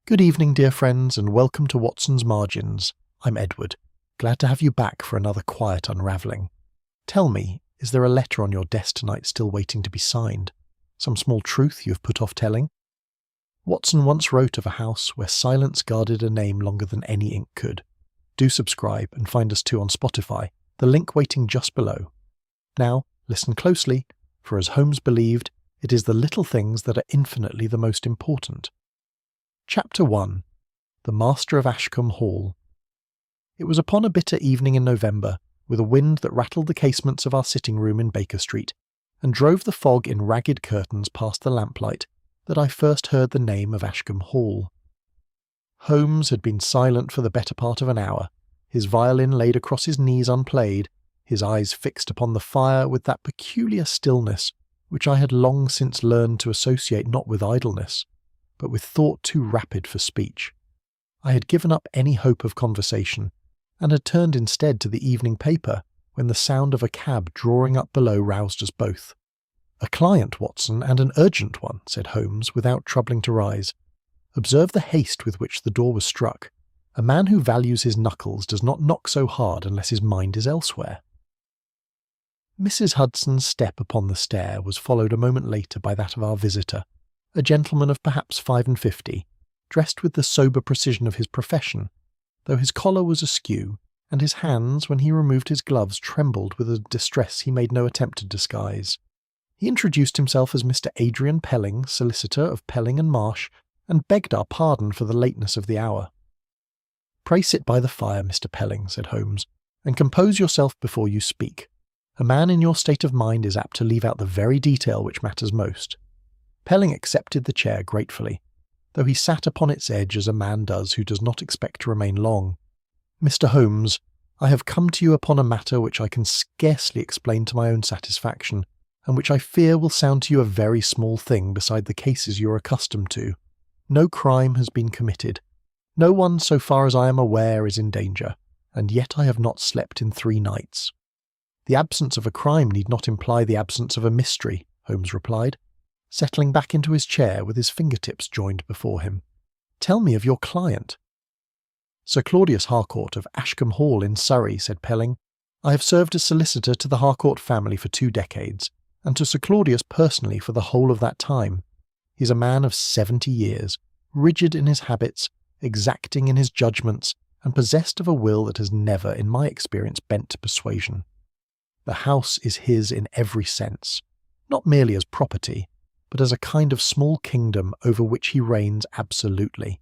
Good evening, dear friends, and welcome to Watson's Margins. I'm Edward. Glad to have you back for another quiet unravelling. Tell me, is there a letter on your desk tonight still waiting to be signed? Some small truth you have put off telling? Watson once wrote of a house where silence guarded a name longer than any ink could. Do subscribe and find us too on Spotify, the link waiting just below. Now, listen closely, for as Holmes believed, it is the little things that are infinitely the most important. Chapter 1. The Master of Ashcombe Hall. It was upon a bitter evening in November, with a wind that rattled the casements of our sitting room in Baker Street, and drove the fog in ragged curtains past the lamplight, that I first heard the name of Ashcombe Hall. Holmes had been silent for the better part of an hour, his violin laid across his knees unplayed, his eyes fixed upon the fire with that peculiar stillness which I had long since learned to associate not with idleness, but with thought too rapid for speech. I had given up any hope of conversation, and had turned instead to the evening paper when the sound of a cab drawing up below roused us both. "A client, Watson, and an urgent one," said Holmes, without troubling to rise. "Observe the haste with which the door was struck. A man who values his knuckles does not knock so hard unless his mind is elsewhere." Mrs. Hudson's step upon the stair was followed a moment later by that of our visitor, a gentleman of perhaps 55, dressed with the sober precision of his profession, though his collar was askew, and his hands, when he removed his gloves, trembled with a distress he made no attempt to disguise. He introduced himself as Mr. Adrian Pelling, solicitor of Pelling and Marsh, and begged our pardon for the lateness of the hour. "Pray sit by the fire, Mr. Pelling," said Holmes, "and compose yourself before you speak. A man in your state of mind is apt to leave out the very detail which matters most." Pelling accepted the chair gratefully, though he sat upon its edge as a man does who does not expect to remain long. "Mr. Holmes, I have come to you upon a matter which I can scarcely explain to my own satisfaction, and which I fear will sound to you a very small thing beside the cases you are accustomed to. No crime has been committed. No one, so far as I am aware, is in danger, and yet I have not slept in 3 nights." "The absence of a crime need not imply the absence of a mystery," Holmes replied, settling back into his chair with his fingertips joined before him. "Tell me of your client." "Sir Claudius Harcourt of Ashcombe Hall in Surrey," said Pelling. "I have served as solicitor to the Harcourt family for 2 decades, and to Sir Claudius personally for the whole of that time. He is a man of 70 years, rigid in his habits, exacting in his judgments, and possessed of a will that has never, in my experience, bent to persuasion. The house is his in every sense, not merely as property, but as a kind of small kingdom over which he reigns absolutely.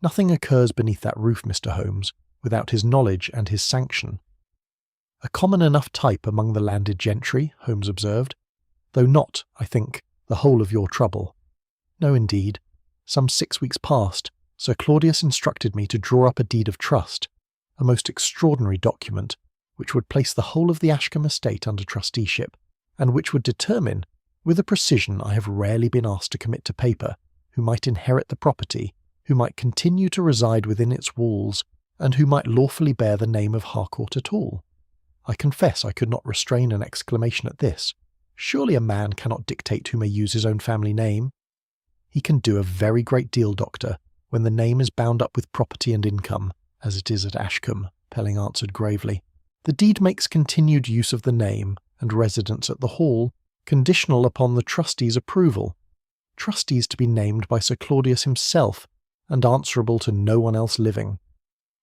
Nothing occurs beneath that roof, Mr. Holmes, without his knowledge and his sanction." "A common enough type among the landed gentry," Holmes observed, "though not, I think, the whole of your trouble." "No, indeed. Some 6 weeks past, Sir Claudius instructed me to draw up a deed of trust, a most extraordinary document, which would place the whole of the Ashcombe estate under trusteeship, and which would determine, with a precision I have rarely been asked to commit to paper, who might inherit the property, who might continue to reside within its walls, and who might lawfully bear the name of Harcourt at all. I confess I could not restrain an exclamation at this. Surely a man cannot dictate who may use his own family name." "He can do a very great deal, Doctor, when the name is bound up with property and income, as it is at Ashcombe," Pelling answered gravely. "The deed makes continued use of the name, and residence at the Hall, conditional upon the trustees' approval. Trustees to be named by Sir Claudius himself, and answerable to no one else living.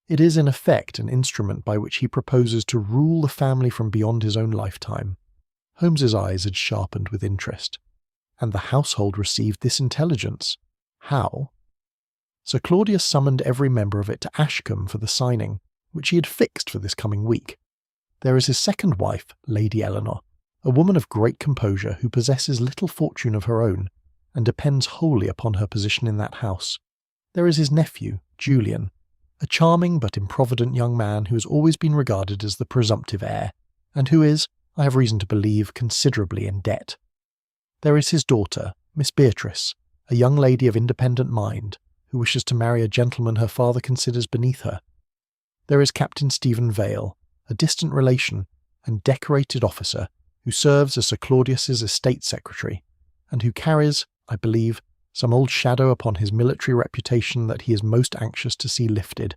It is in effect an instrument by which he proposes to rule the family from beyond his own lifetime." Holmes's eyes had sharpened with interest. "And the household received this intelligence? How?" "Sir Claudius summoned every member of it to Ashcombe for the signing, which he had fixed for this coming week. There is his second wife, Lady Eleanor, a woman of great composure who possesses little fortune of her own, and depends wholly upon her position in that house. There is his nephew, Julian, a charming but improvident young man who has always been regarded as the presumptive heir, and who is, I have reason to believe, considerably in debt. There is his daughter, Miss Beatrice, a young lady of independent mind, who wishes to marry a gentleman her father considers beneath her. There is Captain Stephen Vale, a distant relation and decorated officer who serves as Sir Claudius's estate secretary, and who carries, I believe, some old shadow upon his military reputation that he is most anxious to see lifted.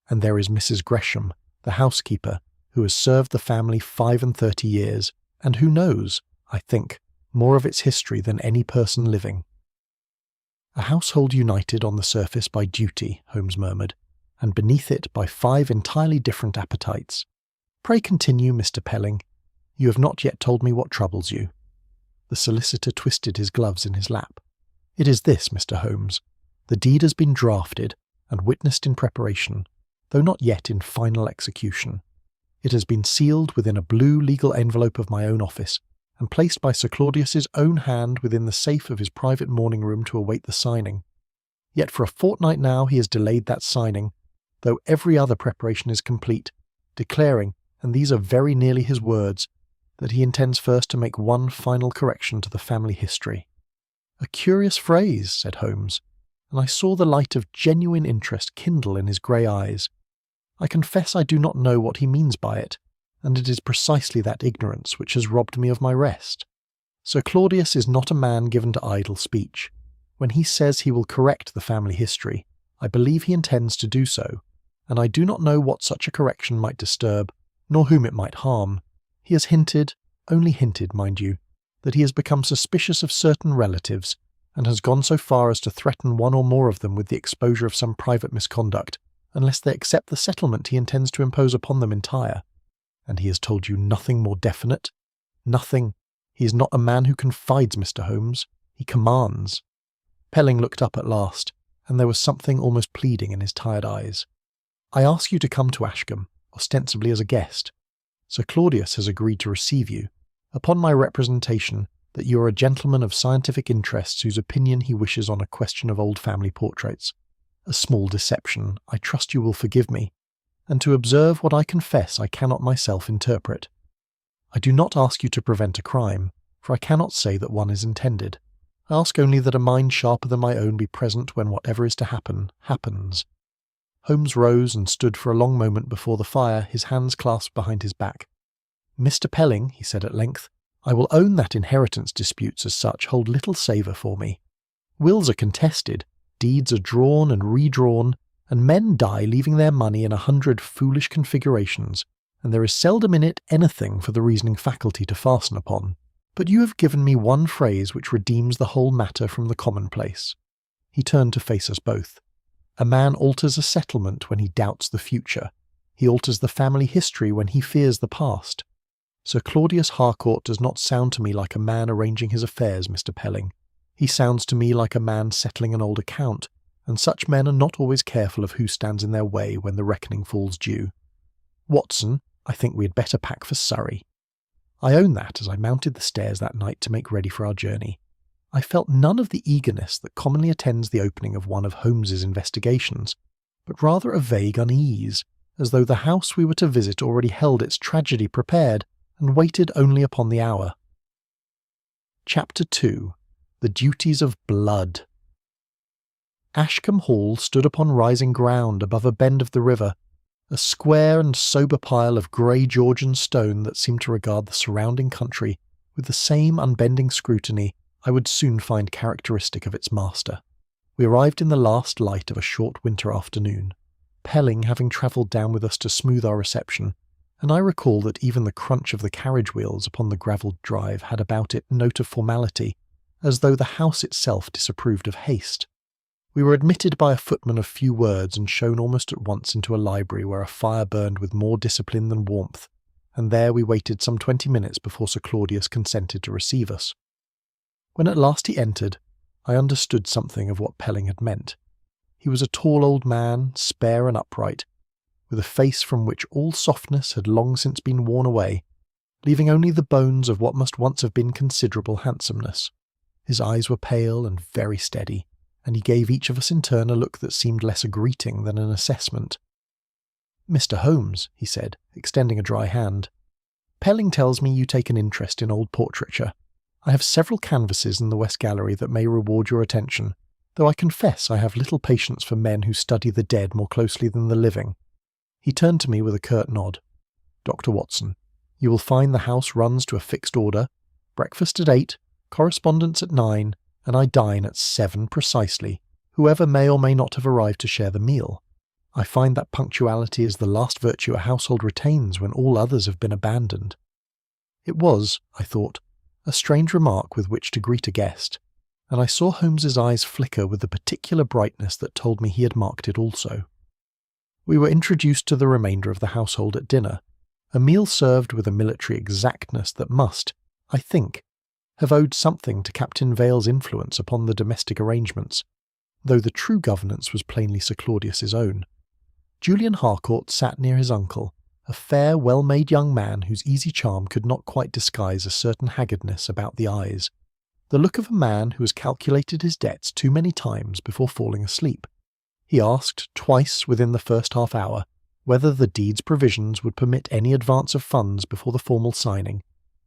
And there is Mrs. Gresham, the housekeeper, who has served the family 35 years, and who knows, I think, more of its history than any person living. A household united on the surface by duty, Holmes murmured, and beneath it by 5 entirely different appetites. Pray continue, Mr. Pelling. You have not yet told me what troubles you. The solicitor twisted his gloves in his lap. It is this, Mr. Holmes. The deed has been drafted and witnessed in preparation, though not yet in final execution. It has been sealed within a blue legal envelope of my own office, and placed by Sir Claudius's own hand within the safe of his private morning room to await the signing. Yet for a fortnight now he has delayed that signing, though every other preparation is complete, declaring, and these are very nearly his words, that he intends first to make one final correction to the family history. A curious phrase, said Holmes, and I saw the light of genuine interest kindle in his grey eyes. I confess I do not know what he means by it, and it is precisely that ignorance which has robbed me of my rest. Sir Claudius is not a man given to idle speech. When he says he will correct the family history, I believe he intends to do so, and I do not know what such a correction might disturb, nor whom it might harm. He has hinted, only hinted, mind you, that he has become suspicious of certain relatives, and has gone so far as to threaten one or more of them with the exposure of some private misconduct, unless they accept the settlement he intends to impose upon them entire. And he has told you nothing more definite? Nothing. He is not a man who confides, Mr. Holmes. He commands. Pelling looked up at last, and there was something almost pleading in his tired eyes. I ask you to come to Ashcombe, ostensibly as a guest. Sir Claudius has agreed to receive you, upon my representation that you are a gentleman of scientific interests whose opinion he wishes on a question of old family portraits. A small deception, I trust you will forgive me, and to observe what I confess I cannot myself interpret. I do not ask you to prevent a crime, for I cannot say that one is intended. I ask only that a mind sharper than my own be present when whatever is to happen, happens. Holmes rose and stood for a long moment before the fire, his hands clasped behind his back. Mr. Pelling, he said at length, I will own that inheritance disputes as such hold little savour for me. Wills are contested, deeds are drawn and redrawn, and men die leaving their money in 100 foolish configurations, and there is seldom in it anything for the reasoning faculty to fasten upon. But you have given me one phrase which redeems the whole matter from the commonplace. He turned to face us both. A man alters a settlement when he doubts the future. He alters the family history when he fears the past. Sir Claudius Harcourt does not sound to me like a man arranging his affairs, Mr. Pelling. He sounds to me like a man settling an old account, and such men are not always careful of who stands in their way when the reckoning falls due. Watson, I think we had better pack for Surrey. I own that as I mounted the stairs that night to make ready for our journey. I felt none of the eagerness that commonly attends the opening of one of Holmes's investigations, but rather a vague unease, as though the house we were to visit already held its tragedy prepared and waited only upon the hour. Chapter 2. The Duties of Blood. Ashcombe Hall stood upon rising ground above a bend of the river, a square and sober pile of grey Georgian stone that seemed to regard the surrounding country with the same unbending scrutiny I would soon find characteristic of its master. We arrived in the last light of a short winter afternoon, Pelling having travelled down with us to smooth our reception, and I recall that even the crunch of the carriage wheels upon the gravelled drive had about it note of formality, as though the house itself disapproved of haste. We were admitted by a footman of few words and shown almost at once into a library where a fire burned with more discipline than warmth, and there we waited some 20 minutes before Sir Claudius consented to receive us. When at last he entered, I understood something of what Pelling had meant. He was a tall old man, spare and upright, with a face from which all softness had long since been worn away, leaving only the bones of what must once have been considerable handsomeness. His eyes were pale and very steady, and he gave each of us in turn a look that seemed less a greeting than an assessment. "Mr. Holmes," he said, extending a dry hand, "Pelling tells me you take an interest in old portraiture. I have several canvases in the West Gallery that may reward your attention, though I confess I have little patience for men who study the dead more closely than the living." He turned to me with a curt nod. "Dr. Watson, you will find the house runs to a fixed order, breakfast at 8, correspondence at 9, and I dine at 7 precisely, whoever may or may not have arrived to share the meal. I find that punctuality is the last virtue a household retains when all others have been abandoned. It was, I thought, a strange remark with which to greet a guest, and I saw Holmes's eyes flicker with the particular brightness that told me he had marked it also. We were introduced to the remainder of the household at dinner, a meal served with a military exactness that must, I think, have owed something to Captain Vale's influence upon the domestic arrangements, though the true governance was plainly Sir Claudius's own. Julian Harcourt sat near his uncle, a fair, well-made young man whose easy charm could not quite disguise a certain haggardness about the eyes, the look of a man who has calculated his debts too many times before falling asleep. He asked, twice within the first half-hour, whether the deed's provisions would permit any advance of funds before the formal signing,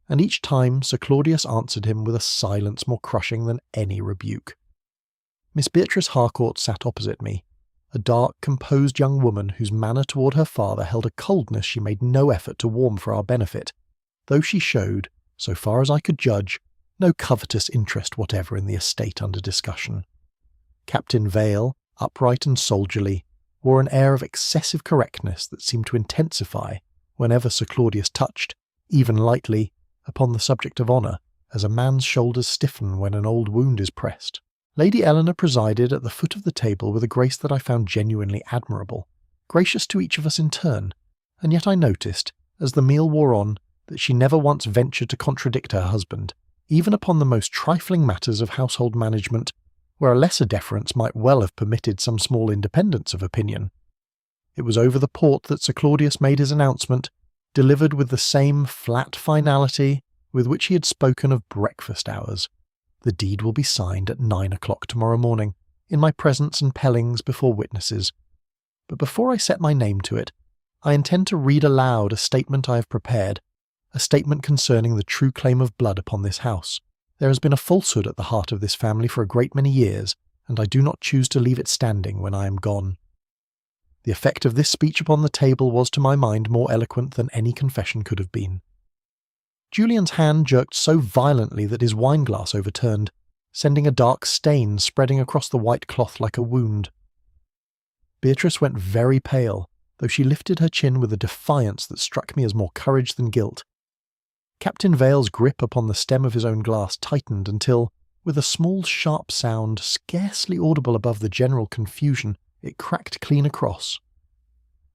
and each time Sir Claudius answered him with a silence more crushing than any rebuke. Miss Beatrice Harcourt sat opposite me, a dark, composed young woman whose manner toward her father held a coldness she made no effort to warm for our benefit, though she showed, so far as I could judge, no covetous interest whatever in the estate under discussion. Captain Vale, upright and soldierly, wore an air of excessive correctness that seemed to intensify whenever Sir Claudius touched, even lightly, upon the subject of honour, as a man's shoulders stiffen when an old wound is pressed. Lady Eleanor presided at the foot of the table with a grace that I found genuinely admirable, gracious to each of us in turn, and yet I noticed, as the meal wore on, that she never once ventured to contradict her husband, even upon the most trifling matters of household management, where a lesser deference might well have permitted some small independence of opinion. It was over the port that Sir Claudius made his announcement, delivered with the same flat finality with which he had spoken of breakfast hours. The deed will be signed at 9 o'clock tomorrow morning, in my presence and Pelling's before witnesses. But before I set my name to it, I intend to read aloud a statement I have prepared, a statement concerning the true claim of blood upon this house. There has been a falsehood at the heart of this family for a great many years, and I do not choose to leave it standing when I am gone. The effect of this speech upon the table was to my mind more eloquent than any confession could have been. Julian's hand jerked so violently that his wine-glass overturned, sending a dark stain spreading across the white cloth like a wound. Beatrice went very pale, though she lifted her chin with a defiance that struck me as more courage than guilt. Captain Vale's grip upon the stem of his own glass tightened until, with a small sharp sound scarcely audible above the general confusion, it cracked clean across.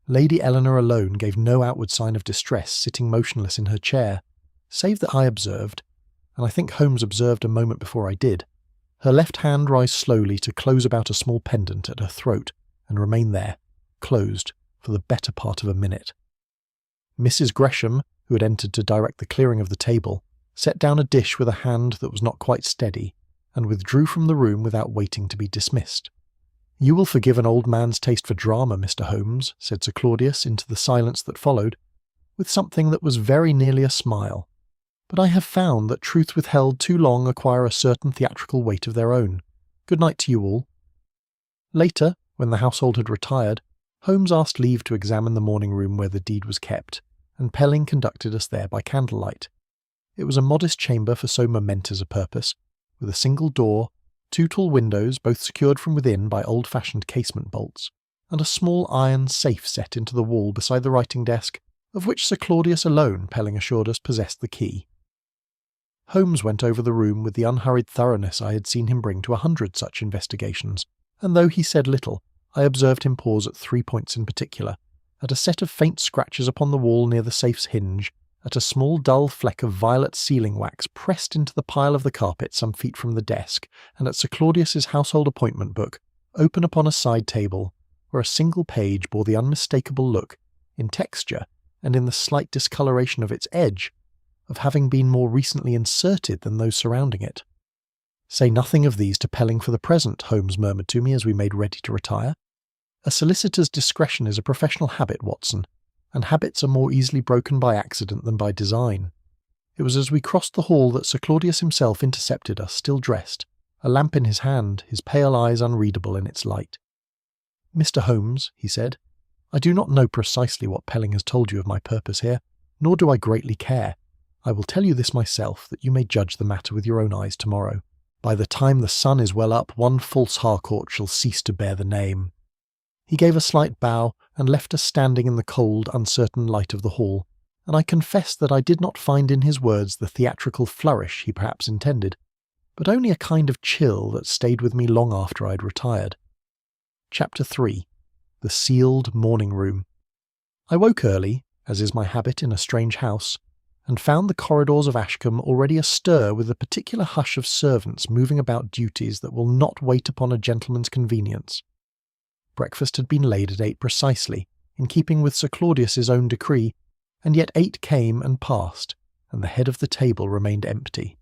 Lady Eleanor alone gave no outward sign of distress, sitting motionless in her chair, save that I observed, and I think Holmes observed a moment before I did, her left hand rise slowly to close about a small pendant at her throat, and remain there, closed, for the better part of a minute. Mrs. Gresham, who had entered to direct the clearing of the table, set down a dish with a hand that was not quite steady, and withdrew from the room without waiting to be dismissed. "You will forgive an old man's taste for drama, Mr. Holmes," said Sir Claudius into the silence that followed, with something that was very nearly a smile. "But I have found that truth withheld too long acquire a certain theatrical weight of their own. Good night to you all." Later, when the household had retired, Holmes asked leave to examine the morning room where the deed was kept, and Pelling conducted us there by candlelight. It was a modest chamber for so momentous a purpose, with a single door, 2 tall windows, both secured from within by old-fashioned casement bolts, and a small iron safe set into the wall beside the writing desk, of which Sir Claudius alone, Pelling assured us, possessed the key. Holmes went over the room with the unhurried thoroughness I had seen him bring to 100 such investigations, and though he said little, I observed him pause at 3 points in particular, at a set of faint scratches upon the wall near the safe's hinge, at a small dull fleck of violet sealing wax pressed into the pile of the carpet some feet from the desk, and at Sir Claudius's household appointment book, open upon a side table, where a single page bore the unmistakable look, in texture and in the slight discoloration of its edge, of having been more recently inserted than those surrounding it. "Say nothing of these to Pelling for the present," Holmes murmured to me as we made ready to retire. "A solicitor's discretion is a professional habit, Watson, and habits are more easily broken by accident than by design." It was as we crossed the hall that Sir Claudius himself intercepted us, still dressed, a lamp in his hand, his pale eyes unreadable in its light. "Mr. Holmes," he said, "I do not know precisely what Pelling has told you of my purpose here, nor do I greatly care. I will tell you this myself, that you may judge the matter with your own eyes tomorrow. By the time the sun is well up, one false Harcourt shall cease to bear the name." He gave a slight bow and left us standing in the cold, uncertain light of the hall, and I confess that I did not find in his words the theatrical flourish he perhaps intended, but only a kind of chill that stayed with me long after I had retired. Chapter 3. The Sealed Morning Room. I woke early, as is my habit in a strange house, and found the corridors of Ashcombe already astir with a particular hush of servants moving about duties that will not wait upon a gentleman's convenience. Breakfast had been laid at 8 precisely, in keeping with Sir Claudius's own decree, and yet 8 came and passed, and the head of the table remained empty.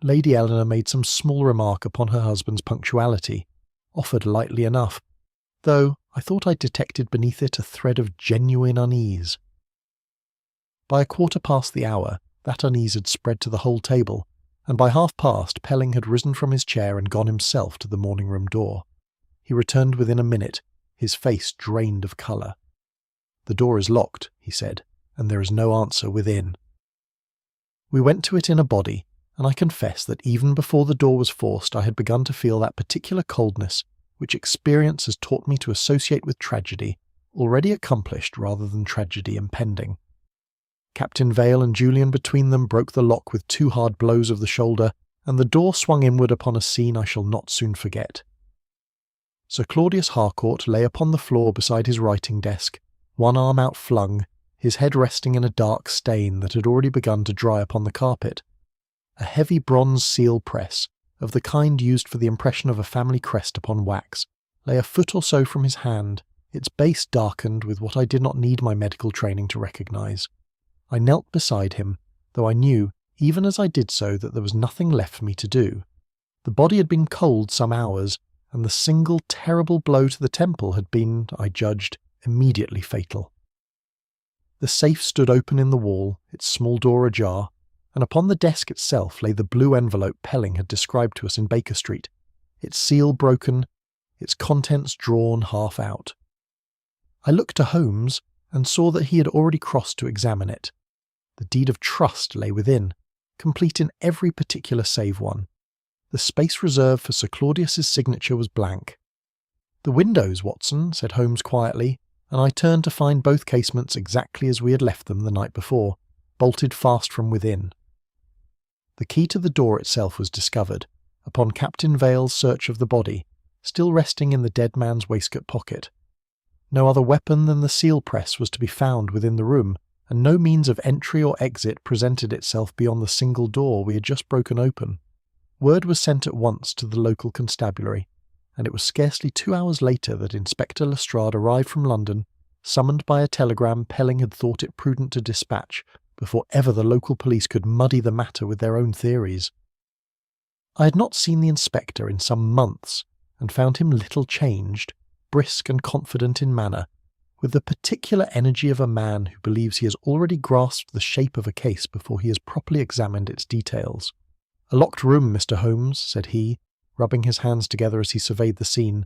Lady Eleanor made some small remark upon her husband's punctuality, offered lightly enough, though I thought I detected beneath it a thread of genuine unease. By 1/4 past the hour, that unease had spread to the whole table, and by 1/2 past Pelling had risen from his chair and gone himself to the morning-room door. He returned within a minute, his face drained of colour. "The door is locked," he said, "and there is no answer within." We went to it in a body, and I confess that even before the door was forced I had begun to feel that particular coldness which experience has taught me to associate with tragedy, already accomplished rather than tragedy impending. Captain Vale and Julian between them broke the lock with 2 hard blows of the shoulder, and the door swung inward upon a scene I shall not soon forget. Sir Claudius Harcourt lay upon the floor beside his writing-desk, one arm outflung, his head resting in a dark stain that had already begun to dry upon the carpet. A heavy bronze seal press, of the kind used for the impression of a family crest upon wax, lay a foot or so from his hand, its base darkened with what I did not need my medical training to recognise. I knelt beside him, though I knew, even as I did so, that there was nothing left for me to do. The body had been cold some hours, and the single terrible blow to the temple had been, I judged, immediately fatal. The safe stood open in the wall, its small door ajar, and upon the desk itself lay the blue envelope Pelling had described to us in Baker Street, its seal broken, its contents drawn half out. I looked to Holmes, and saw that he had already crossed to examine it. The deed of trust lay within, complete in every particular save one. The space reserved for Sir Claudius's signature was blank. "The windows, Watson," said Holmes quietly, and I turned to find both casements exactly as we had left them the night before, bolted fast from within. The key to the door itself was discovered, upon Captain Vale's search of the body, still resting in the dead man's waistcoat pocket. No other weapon than the seal press was to be found within the room, and no means of entry or exit presented itself beyond the single door we had just broken open. Word was sent at once to the local constabulary, and it was scarcely 2 hours later that Inspector Lestrade arrived from London, summoned by a telegram Pelling had thought it prudent to dispatch, before ever the local police could muddy the matter with their own theories. I had not seen the inspector in some months, and found him little changed, brisk and confident in manner, with the particular energy of a man who believes he has already grasped the shape of a case before he has properly examined its details. "A locked room, Mr. Holmes," said he, rubbing his hands together as he surveyed the scene,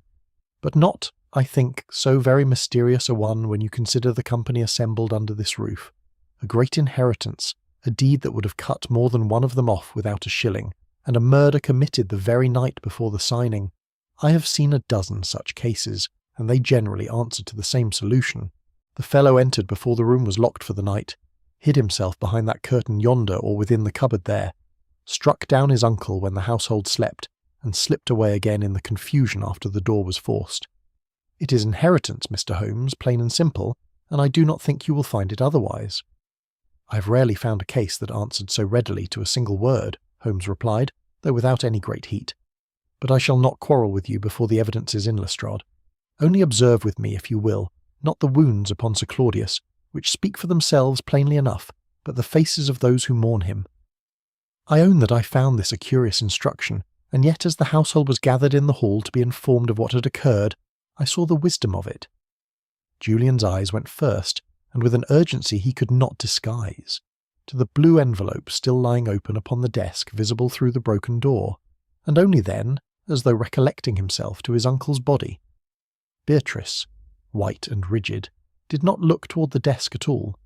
"but not, I think, so very mysterious a one when you consider the company assembled under this roof. A great inheritance, a deed that would have cut more than one of them off without a shilling, and a murder committed the very night before the signing. I have seen a dozen such cases, and they generally answer to the same solution. The fellow entered before the room was locked for the night, hid himself behind that curtain yonder or within the cupboard there, struck down his uncle when the household slept, and slipped away again in the confusion after the door was forced. It is inheritance, Mr. Holmes, plain and simple, and I do not think you will find it otherwise." "I have rarely found a case that answered so readily to a single word," Holmes replied, though without any great heat. "But I shall not quarrel with you before the evidence is in, Lestrade. Only observe with me, if you will, not the wounds upon Sir Claudius, which speak for themselves plainly enough, but the faces of those who mourn him. I own that I found this a curious instruction, and yet as the household was gathered in the hall to be informed of what had occurred, I saw the wisdom of it." Julian's eyes went first, and with an urgency he could not disguise, to the blue envelope still lying open upon the desk visible through the broken door, and only then, as though recollecting himself, to his uncle's body. Beatrice, white and rigid, did not look toward the desk at all,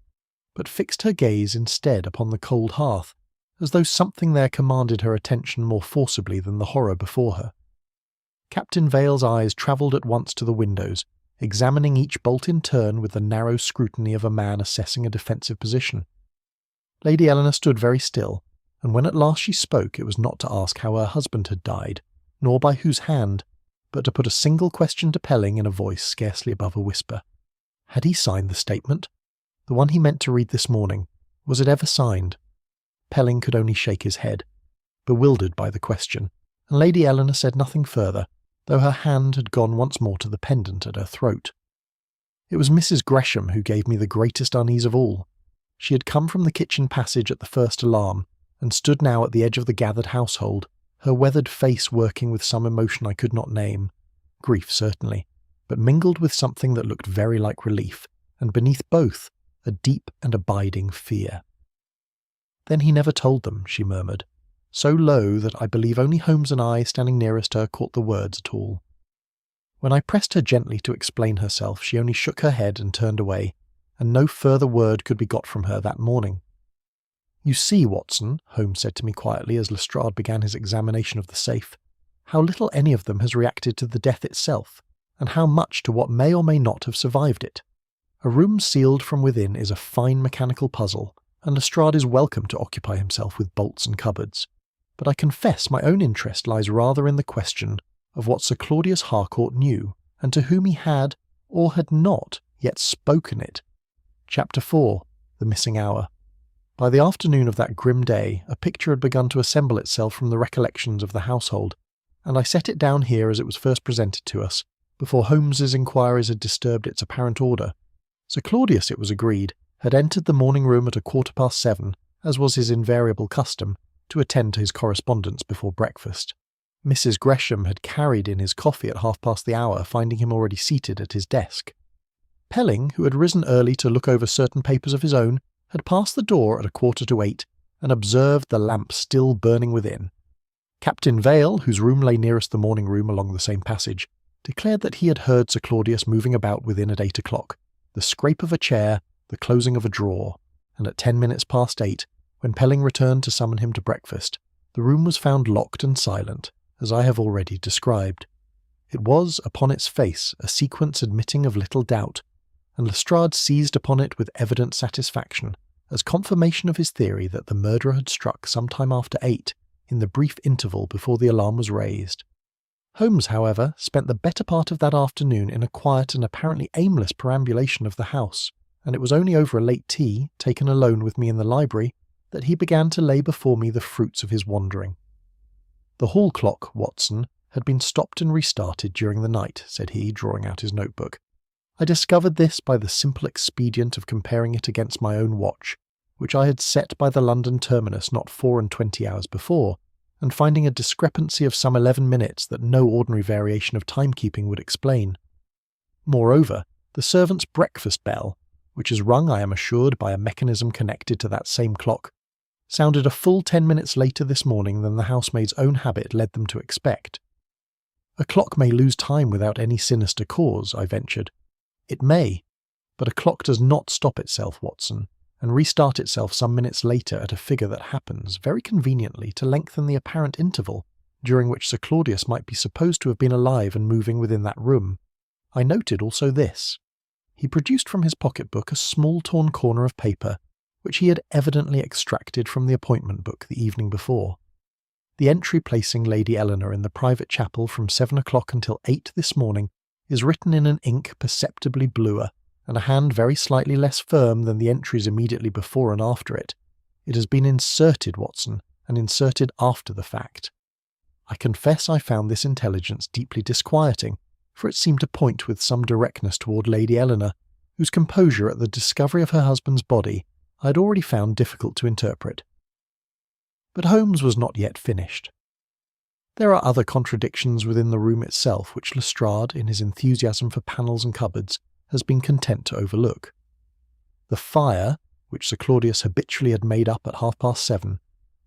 but fixed her gaze instead upon the cold hearth, as though something there commanded her attention more forcibly than the horror before her. Captain Vale's eyes travelled at once to the windows, examining each bolt in turn with the narrow scrutiny of a man assessing a defensive position. Lady Eleanor stood very still, and when at last she spoke, it was not to ask how her husband had died, nor by whose hand, but to put a single question to Pelling in a voice scarcely above a whisper. Had he signed the statement? The one he meant to read this morning. Was it ever signed? Pelling could only shake his head, bewildered by the question, and Lady Eleanor said nothing further, though her hand had gone once more to the pendant at her throat. It was Mrs. Gresham who gave me the greatest unease of all. She had come from the kitchen passage at the first alarm, and stood now at the edge of the gathered household, her weathered face working with some emotion I could not name. Grief, certainly, but mingled with something that looked very like relief, and beneath both, a deep and abiding fear. Then he never told them, she murmured, so low that I believe only Holmes and I, standing nearest her, caught the words at all. When I pressed her gently to explain herself, she only shook her head and turned away, and no further word could be got from her that morning. "You see, Watson," Holmes said to me quietly as Lestrade began his examination of the safe, "how little any of them has reacted to the death itself, and how much to what may or may not have survived it. A room sealed from within is a fine mechanical puzzle, and Lestrade is welcome to occupy himself with bolts and cupboards. But I confess my own interest lies rather in the question of what Sir Claudius Harcourt knew, and to whom he had, or had not, yet spoken it." Chapter 4. The Missing Hour. By the afternoon of that grim day, a picture had begun to assemble itself from the recollections of the household, and I set it down here as it was first presented to us, before Holmes's inquiries had disturbed its apparent order. Sir Claudius, it was agreed, had entered the morning room at 7:15, as was his invariable custom, to attend to his correspondence before breakfast. Mrs. Gresham had carried in his coffee at 1/2 the hour, finding him already seated at his desk. Pelling, who had risen early to look over certain papers of his own, had passed the door at 7:15 and observed the lamp still burning within. Captain Vale, whose room lay nearest the morning room along the same passage, declared that he had heard Sir Claudius moving about within at 8 o'clock, the scrape of a chair, the closing of a drawer, and at 10 minutes past 8, when Pelling returned to summon him to breakfast, the room was found locked and silent, as I have already described. It was, upon its face, a sequence admitting of little doubt, and Lestrade seized upon it with evident satisfaction, as confirmation of his theory that the murderer had struck some time after 8, in the brief interval before the alarm was raised. Holmes, however, spent the better part of that afternoon in a quiet and apparently aimless perambulation of the house, and it was only over a late tea, taken alone with me in the library, that he began to lay before me the fruits of his wandering. "The hall clock, Watson, had been stopped and restarted during the night," said he, drawing out his notebook. "I discovered this by the simple expedient of comparing it against my own watch, which I had set by the London terminus not 24 hours before, and finding a discrepancy of some 11 minutes that no ordinary variation of timekeeping would explain. Moreover, the servant's breakfast bell, which is rung, I am assured, by a mechanism connected to that same clock, sounded a full 10 minutes later this morning than the housemaid's own habit led them to expect." "A clock may lose time without any sinister cause," I ventured. "It may, but a clock does not stop itself, Watson, and restart itself some minutes later at a figure that happens, very conveniently, to lengthen the apparent interval during which Sir Claudius might be supposed to have been alive and moving within that room. I noted also this." He produced from his pocket-book a small torn corner of paper, which he had evidently extracted from the appointment book the evening before. "The entry placing Lady Eleanor in the private chapel from 7 o'clock until 8 this morning is written in an ink perceptibly bluer, and a hand very slightly less firm than the entries immediately before and after it. It has been inserted, Watson, and inserted after the fact. I confess I found this intelligence deeply disquieting, for it seemed to point with some directness toward Lady Eleanor, whose composure at the discovery of her husband's body I had already found difficult to interpret." But Holmes was not yet finished. There are other contradictions within the room itself which Lestrade, in his enthusiasm for panels and cupboards, has been content to overlook. The fire, which Sir Claudius habitually had made up at 7:30,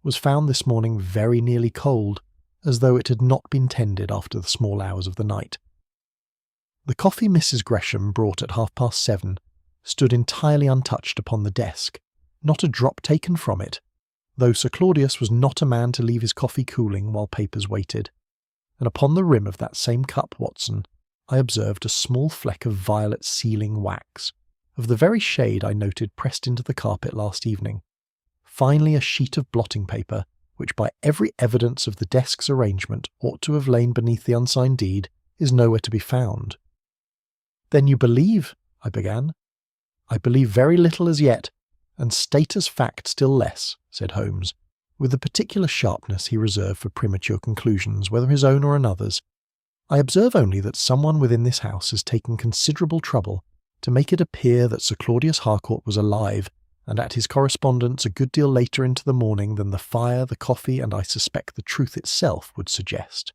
was found this morning very nearly cold, as though it had not been tended after the small hours of the night. The coffee Mrs. Gresham brought at 7:30 stood entirely untouched upon the desk, not a drop taken from it, though Sir Claudius was not a man to leave his coffee cooling while papers waited. And upon the rim of that same cup, Watson, I observed a small fleck of violet sealing wax, of the very shade I noted pressed into the carpet last evening. Finally, a sheet of blotting paper, which by every evidence of the desk's arrangement ought to have lain beneath the unsigned deed, is nowhere to be found. "Then you believe—" I began. "I believe very little as yet, and state as fact still less," said Holmes, with the particular sharpness he reserved for premature conclusions, whether his own or another's. "I observe only that someone within this house has taken considerable trouble to make it appear that Sir Claudius Harcourt was alive and at his correspondence a good deal later into the morning than the fire, the coffee, and I suspect the truth itself would suggest.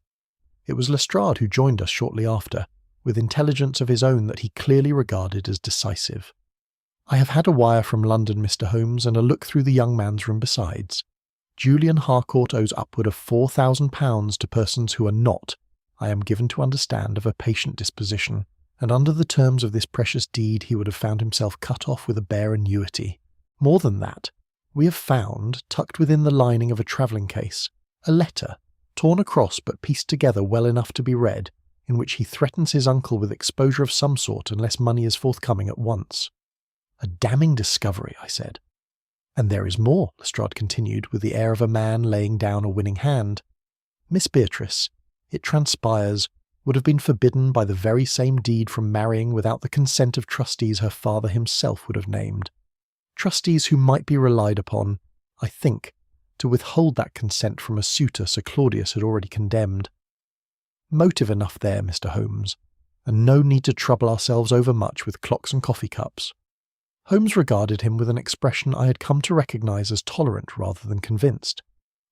It was Lestrade who joined us shortly after, with intelligence of his own that he clearly regarded as decisive. I have had a wire from London, Mr. Holmes, and a look through the young man's room besides. Julian Harcourt owes upward of £4,000 to persons who are not, I am given to understand, of a patient disposition, and under the terms of this precious deed he would have found himself cut off with a bare annuity. More than that, we have found, tucked within the lining of a travelling case, a letter, torn across but pieced together well enough to be read, in which he threatens his uncle with exposure of some sort unless money is forthcoming at once." "A damning discovery," I said. "And there is more," Lestrade continued, with the air of a man laying down a winning hand. "Miss Beatrice, it transpires, would have been forbidden by the very same deed from marrying without the consent of trustees her father himself would have named. Trustees who might be relied upon, I think, to withhold that consent from a suitor Sir Claudius had already condemned. Motive enough there, Mr. Holmes, and no need to trouble ourselves overmuch with clocks and coffee cups." Holmes regarded him with an expression I had come to recognise as tolerant rather than convinced.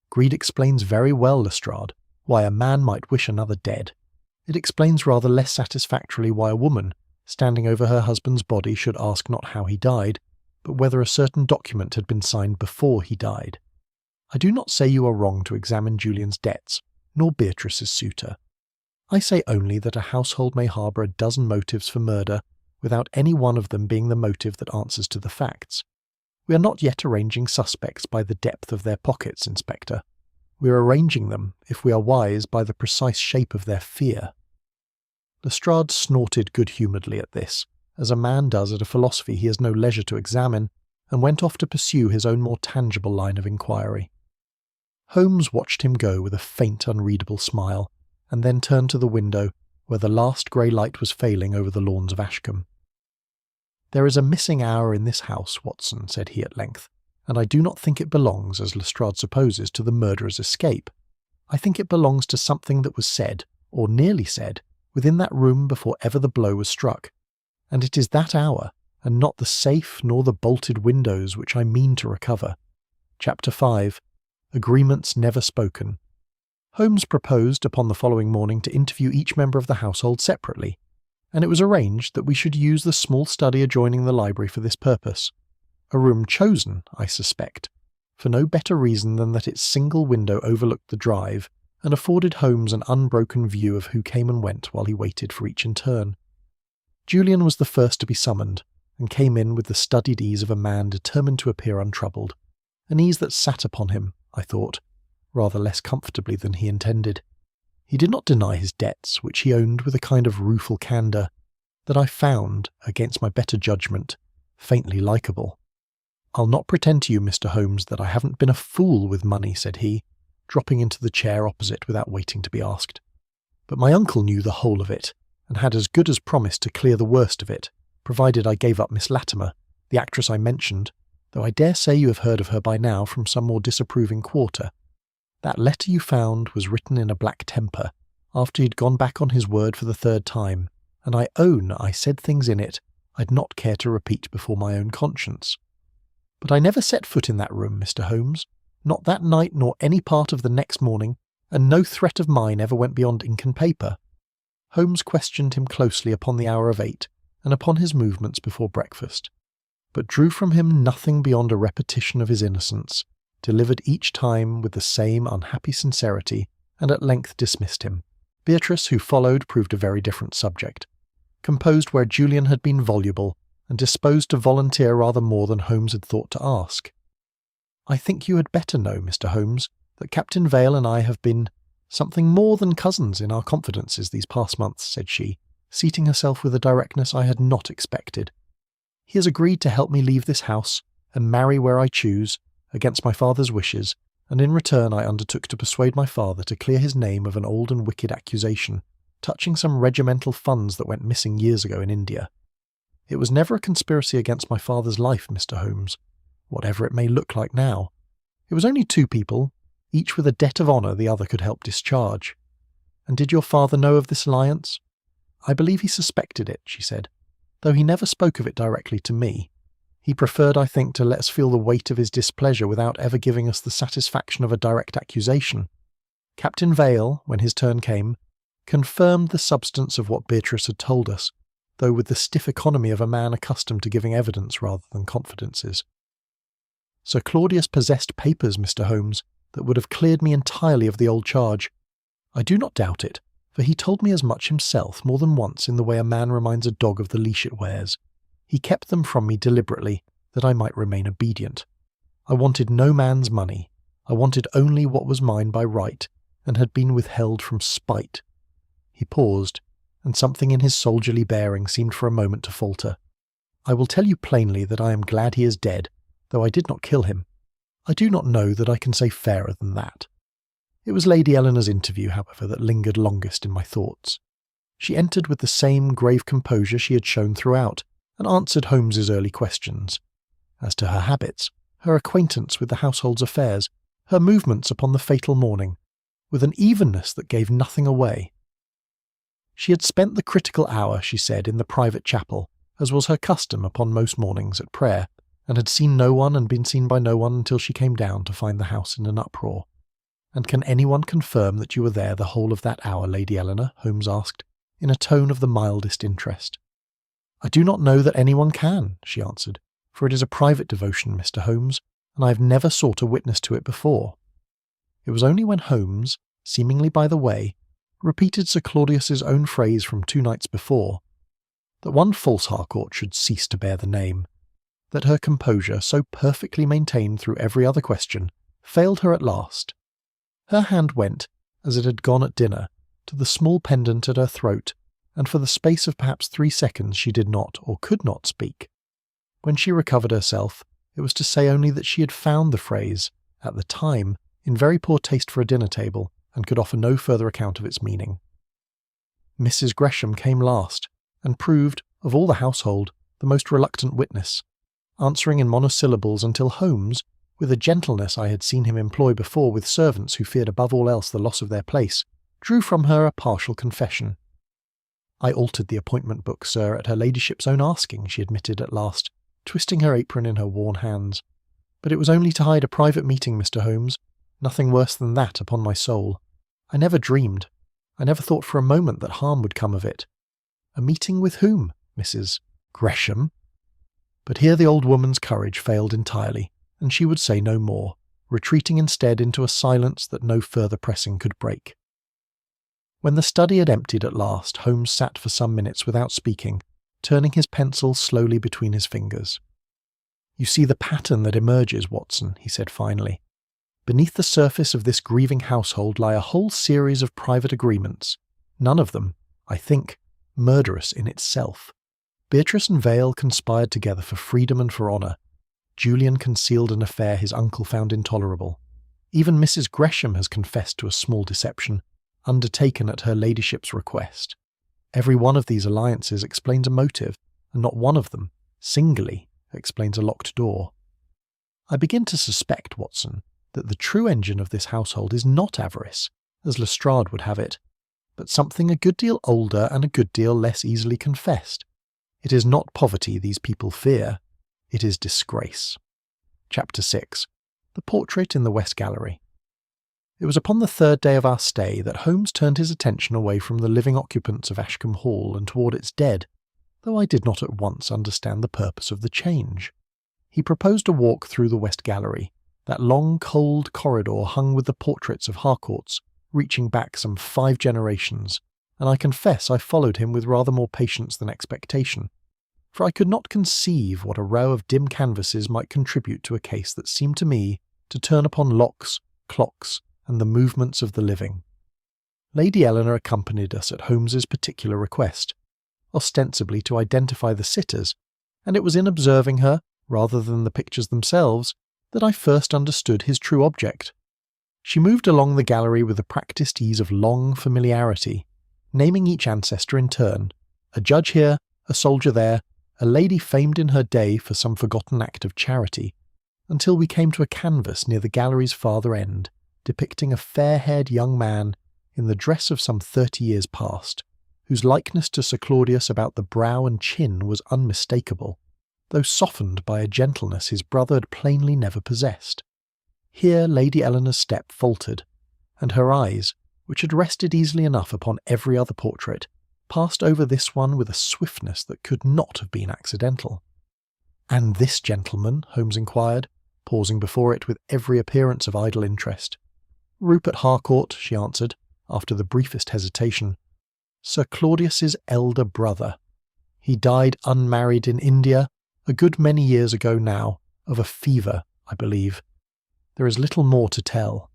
"Greed explains very well, Lestrade, why a man might wish another dead. It explains rather less satisfactorily why a woman, standing over her husband's body, should ask not how he died, but whether a certain document had been signed before he died. I do not say you are wrong to examine Julian's debts, nor Beatrice's suitor. I say only that a household may harbour a dozen motives for murder, without any one of them being the motive that answers to the facts. We are not yet arranging suspects by the depth of their pockets, Inspector. We are arranging them, if we are wise, by the precise shape of their fear." Lestrade snorted good-humouredly at this, as a man does at a philosophy he has no leisure to examine, and went off to pursue his own more tangible line of inquiry. Holmes watched him go with a faint, unreadable smile, and then turned to the window, where the last grey light was failing over the lawns of Ashcombe. "There is a missing hour in this house, Watson," said he at length, "and I do not think it belongs, as Lestrade supposes, to the murderer's escape. I think it belongs to something that was said, or nearly said, within that room before ever the blow was struck. And it is that hour, and not the safe nor the bolted windows, which I mean to recover." Chapter 5. Agreements Never Spoken. Holmes proposed upon the following morning to interview each member of the household separately, and it was arranged that we should use the small study adjoining the library for this purpose. A room chosen, I suspect, for no better reason than that its single window overlooked the drive and afforded Holmes an unbroken view of who came and went while he waited for each in turn. Julian was the first to be summoned, and came in with the studied ease of a man determined to appear untroubled, an ease that sat upon him, I thought, rather less comfortably than he intended. He did not deny his debts, which he owned with a kind of rueful candour, that I found, against my better judgment, faintly likeable. "I'll not pretend to you, Mr. Holmes, that I haven't been a fool with money," said he, dropping into the chair opposite without waiting to be asked. "But my uncle knew the whole of it, and had as good as promised to clear the worst of it, provided I gave up Miss Latimer, the actress I mentioned, though I dare say you have heard of her by now from some more disapproving quarter. That letter you found was written in a black temper, after he'd gone back on his word for the third time, and I own I said things in it I'd not care to repeat before my own conscience. But I never set foot in that room, Mr. Holmes, not that night nor any part of the next morning, and no threat of mine ever went beyond ink and paper." Holmes questioned him closely upon the hour of 8, and upon his movements before breakfast, but drew from him nothing beyond a repetition of his innocence, delivered each time with the same unhappy sincerity, and at length dismissed him. Beatrice, who followed, proved a very different subject, composed where Julian had been voluble, and disposed to volunteer rather more than Holmes had thought to ask. I think you had better know, Mr. Holmes, that Captain Vale and I have been something more than cousins in our confidences these past months," said she, seating herself with a directness I had not expected. "He has agreed to help me leave this house and marry where I choose, against my father's wishes, and in return I undertook to persuade my father to clear his name of an old and wicked accusation, touching some regimental funds that went missing years ago in India. It was never a conspiracy against my father's life, Mr. Holmes, whatever it may look like now. It was only 2 people, each with a debt of honour the other could help discharge. And did your father know of this alliance?" "I believe he suspected it," she said, "though he never spoke of it directly to me. He preferred, I think, to let us feel the weight of his displeasure without ever giving us the satisfaction of a direct accusation. Captain Vale, when his turn came, confirmed the substance of what Beatrice had told us, though with the stiff economy of a man accustomed to giving evidence rather than confidences. Sir Claudius possessed papers, Mr. Holmes, that would have cleared me entirely of the old charge. I do not doubt it, for he told me as much himself more than once in the way a man reminds a dog of the leash it wears. He kept them from me deliberately, that I might remain obedient. I wanted no man's money. I wanted only what was mine by right, and had been withheld from spite." He paused, and something in his soldierly bearing seemed for a moment to falter. "I will tell you plainly that I am glad he is dead, though I did not kill him. I do not know that I can say fairer than that." It was Lady Eleanor's interview, however, that lingered longest in my thoughts. She entered with the same grave composure she had shown throughout, and answered Holmes's early questions. As to her habits, her acquaintance with the household's affairs, her movements upon the fatal morning, with an evenness that gave nothing away. She had spent the critical hour, she said, in the private chapel, as was her custom upon most mornings at prayer, and had seen no one and been seen by no one until she came down to find the house in an uproar. "And can anyone confirm that you were there the whole of that hour, Lady Eleanor?" Holmes asked, in a tone of the mildest interest. "I do not know that anyone can," she answered, "for it is a private devotion, Mr. Holmes, and I have never sought a witness to it before." It was only when Holmes, seemingly by the way, repeated Sir Claudius's own phrase from 2 nights before, that one false Harcourt should cease to bear the name, that her composure, so perfectly maintained through every other question, failed her at last. Her hand went, as it had gone at dinner, to the small pendant at her throat, and for the space of perhaps 3 seconds she did not or could not speak. When she recovered herself, it was to say only that she had found the phrase, at the time, in very poor taste for a dinner table, and could offer no further account of its meaning. Mrs. Gresham came last, and proved, of all the household, the most reluctant witness, answering in monosyllables until Holmes, with a gentleness I had seen him employ before with servants who feared above all else the loss of their place, drew from her a partial confession. "I altered the appointment book, sir, at her ladyship's own asking," she admitted at last, twisting her apron in her worn hands. "But it was only to hide a private meeting, Mr. Holmes, nothing worse than that, upon my soul. I never dreamed, I never thought for a moment that harm would come of it." "A meeting with whom, Mrs. Gresham?" But here the old woman's courage failed entirely, and she would say no more, retreating instead into a silence that no further pressing could break. When the study had emptied at last, Holmes sat for some minutes without speaking, turning his pencil slowly between his fingers. "You see the pattern that emerges, Watson," he said finally. "Beneath the surface of this grieving household lie a whole series of private agreements, none of them, I think, murderous in itself. Beatrice and Vale conspired together for freedom and for honour. Julian concealed an affair his uncle found intolerable. Even Mrs. Gresham has confessed to a small deception, undertaken at her ladyship's request. Every one of these alliances explains a motive, and not one of them, singly, explains a locked door. I begin to suspect, Watson, that the true engine of this household is not avarice, as Lestrade would have it, but something a good deal older and a good deal less easily confessed. It is not poverty these people fear, it is disgrace. Chapter 6. The Portrait in the West Gallery. It was upon the 3rd day of our stay that Holmes turned his attention away from the living occupants of Ashcombe Hall and toward its dead, though I did not at once understand the purpose of the change. He proposed a walk through the West Gallery, that long cold corridor hung with the portraits of Harcourts, reaching back some 5 generations, and I confess I followed him with rather more patience than expectation, for I could not conceive what a row of dim canvases might contribute to a case that seemed to me, to turn upon locks, clocks, and the movements of the living. Lady Eleanor accompanied us at Holmes's particular request, ostensibly to identify the sitters, and it was in observing her, rather than the pictures themselves, that I first understood his true object. She moved along the gallery with the practised ease of long familiarity, naming each ancestor in turn, a judge here, a soldier there, a lady famed in her day for some forgotten act of charity, until we came to a canvas near the gallery's farther end, depicting a fair-haired young man in the dress of some 30 years past, whose likeness to Sir Claudius about the brow and chin was unmistakable, though softened by a gentleness his brother had plainly never possessed. Here Lady Eleanor's step faltered, and her eyes, which had rested easily enough upon every other portrait, passed over this one with a swiftness that could not have been accidental. "And this gentleman?" Holmes inquired, pausing before it with every appearance of idle interest. "Rupert Harcourt," she answered, after the briefest hesitation. "Sir Claudius's elder brother. He died unmarried in India, a good many years ago now, of a fever, I believe. There is little more to tell."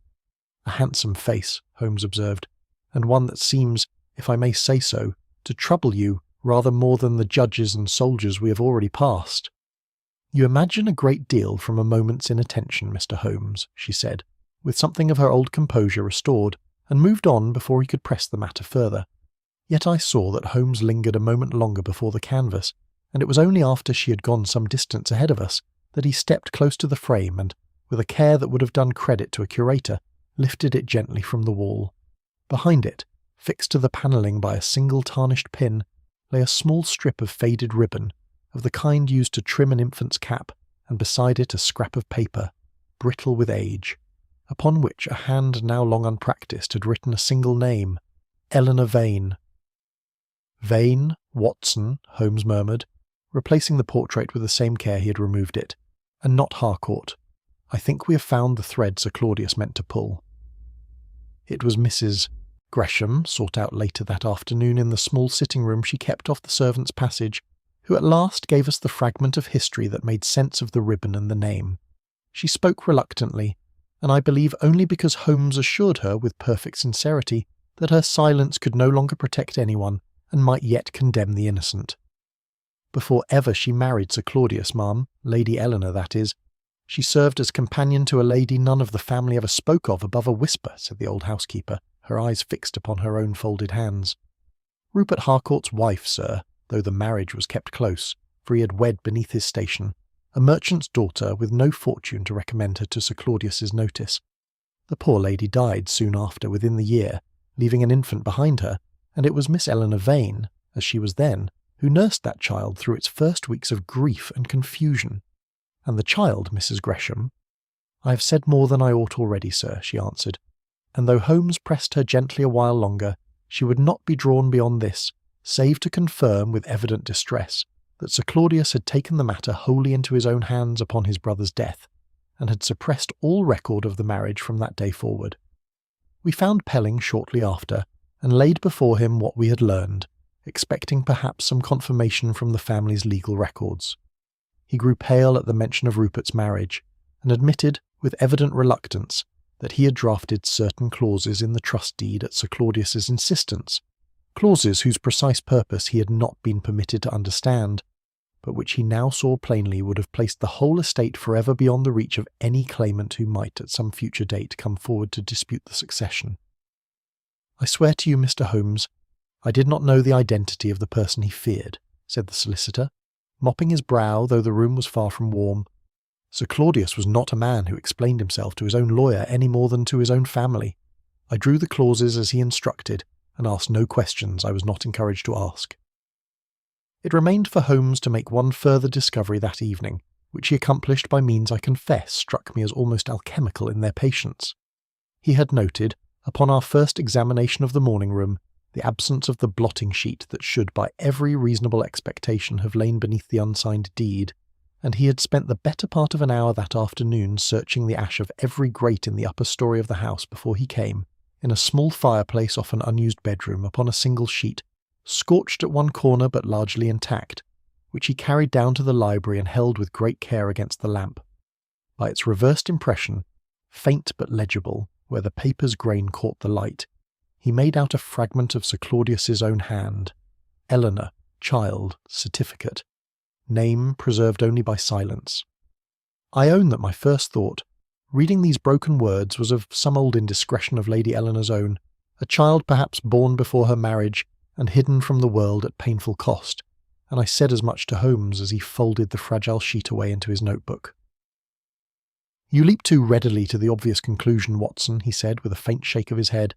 "A handsome face," Holmes observed, "and one that seems, if I may say so, to trouble you rather more than the judges and soldiers we have already passed." "You imagine a great deal from a moment's inattention, Mr. Holmes," she said, with something of her old composure restored, and moved on before he could press the matter further. Yet I saw that Holmes lingered a moment longer before the canvas, and it was only after she had gone some distance ahead of us that he stepped close to the frame and, with a care that would have done credit to a curator, lifted it gently from the wall. Behind it, fixed to the panelling by a single tarnished pin, lay a small strip of faded ribbon, of the kind used to trim an infant's cap, and beside it a scrap of paper, brittle with age, upon which a hand now long unpractised had written a single name, Eleanor Vane. "Vane, Watson," Holmes murmured, replacing the portrait with the same care he had removed it, "and not Harcourt. I think we have found the thread Sir Claudius meant to pull." It was Mrs. Gresham, sought out later that afternoon in the small sitting-room she kept off the servants' passage, who at last gave us the fragment of history that made sense of the ribbon and the name. She spoke reluctantly, and I believe only because Holmes assured her with perfect sincerity that her silence could no longer protect anyone and might yet condemn the innocent. "Before ever she married Sir Claudius, ma'am, Lady Eleanor, that is, she served as companion to a lady none of the family ever spoke of above a whisper," said the old housekeeper, her eyes fixed upon her own folded hands. "Rupert Harcourt's wife, sir, though the marriage was kept close, for he had wed beneath his station, a merchant's daughter with no fortune to recommend her to Sir Claudius's notice. The poor lady died soon after, within the year, leaving an infant behind her, and it was Miss Eleanor Vane, as she was then, who nursed that child through its first weeks of grief and confusion. And the child, Mrs. Gresham—" "I have said more than I ought already, sir," she answered, and though Holmes pressed her gently a while longer, she would not be drawn beyond this, save to confirm with evident distress that Sir Claudius had taken the matter wholly into his own hands upon his brother's death, and had suppressed all record of the marriage from that day forward. We found Pelling shortly after, and laid before him what we had learned, expecting perhaps some confirmation from the family's legal records. He grew pale at the mention of Rupert's marriage, and admitted, with evident reluctance, that he had drafted certain clauses in the trust deed at Sir Claudius's insistence, clauses whose precise purpose he had not been permitted to understand, but which he now saw plainly would have placed the whole estate forever beyond the reach of any claimant who might at some future date come forward to dispute the succession. "I swear to you, Mr. Holmes, I did not know the identity of the person he feared," said the solicitor, mopping his brow, though the room was far from warm. "Sir Claudius was not a man who explained himself to his own lawyer any more than to his own family. I drew the clauses as he instructed, and asked no questions I was not encouraged to ask." It remained for Holmes to make one further discovery that evening, which he accomplished by means I confess struck me as almost alchemical in their patience. He had noted, upon our first examination of the morning-room, the absence of the blotting sheet that should by every reasonable expectation have lain beneath the unsigned deed, and he had spent the better part of an hour that afternoon searching the ash of every grate in the upper story of the house before he came, in a small fireplace off an unused bedroom upon a single sheet, scorched at one corner but largely intact, which he carried down to the library and held with great care against the lamp. By its reversed impression, faint but legible, where the paper's grain caught the light, he made out a fragment of Sir Claudius's own hand. Eleanor, child, certificate. Name preserved only by silence. I own that my first thought, reading these broken words, was of some old indiscretion of Lady Eleanor's own, a child perhaps born before her marriage and hidden from the world at painful cost, and I said as much to Holmes as he folded the fragile sheet away into his notebook. "You leap too readily to the obvious conclusion, Watson," he said with a faint shake of his head,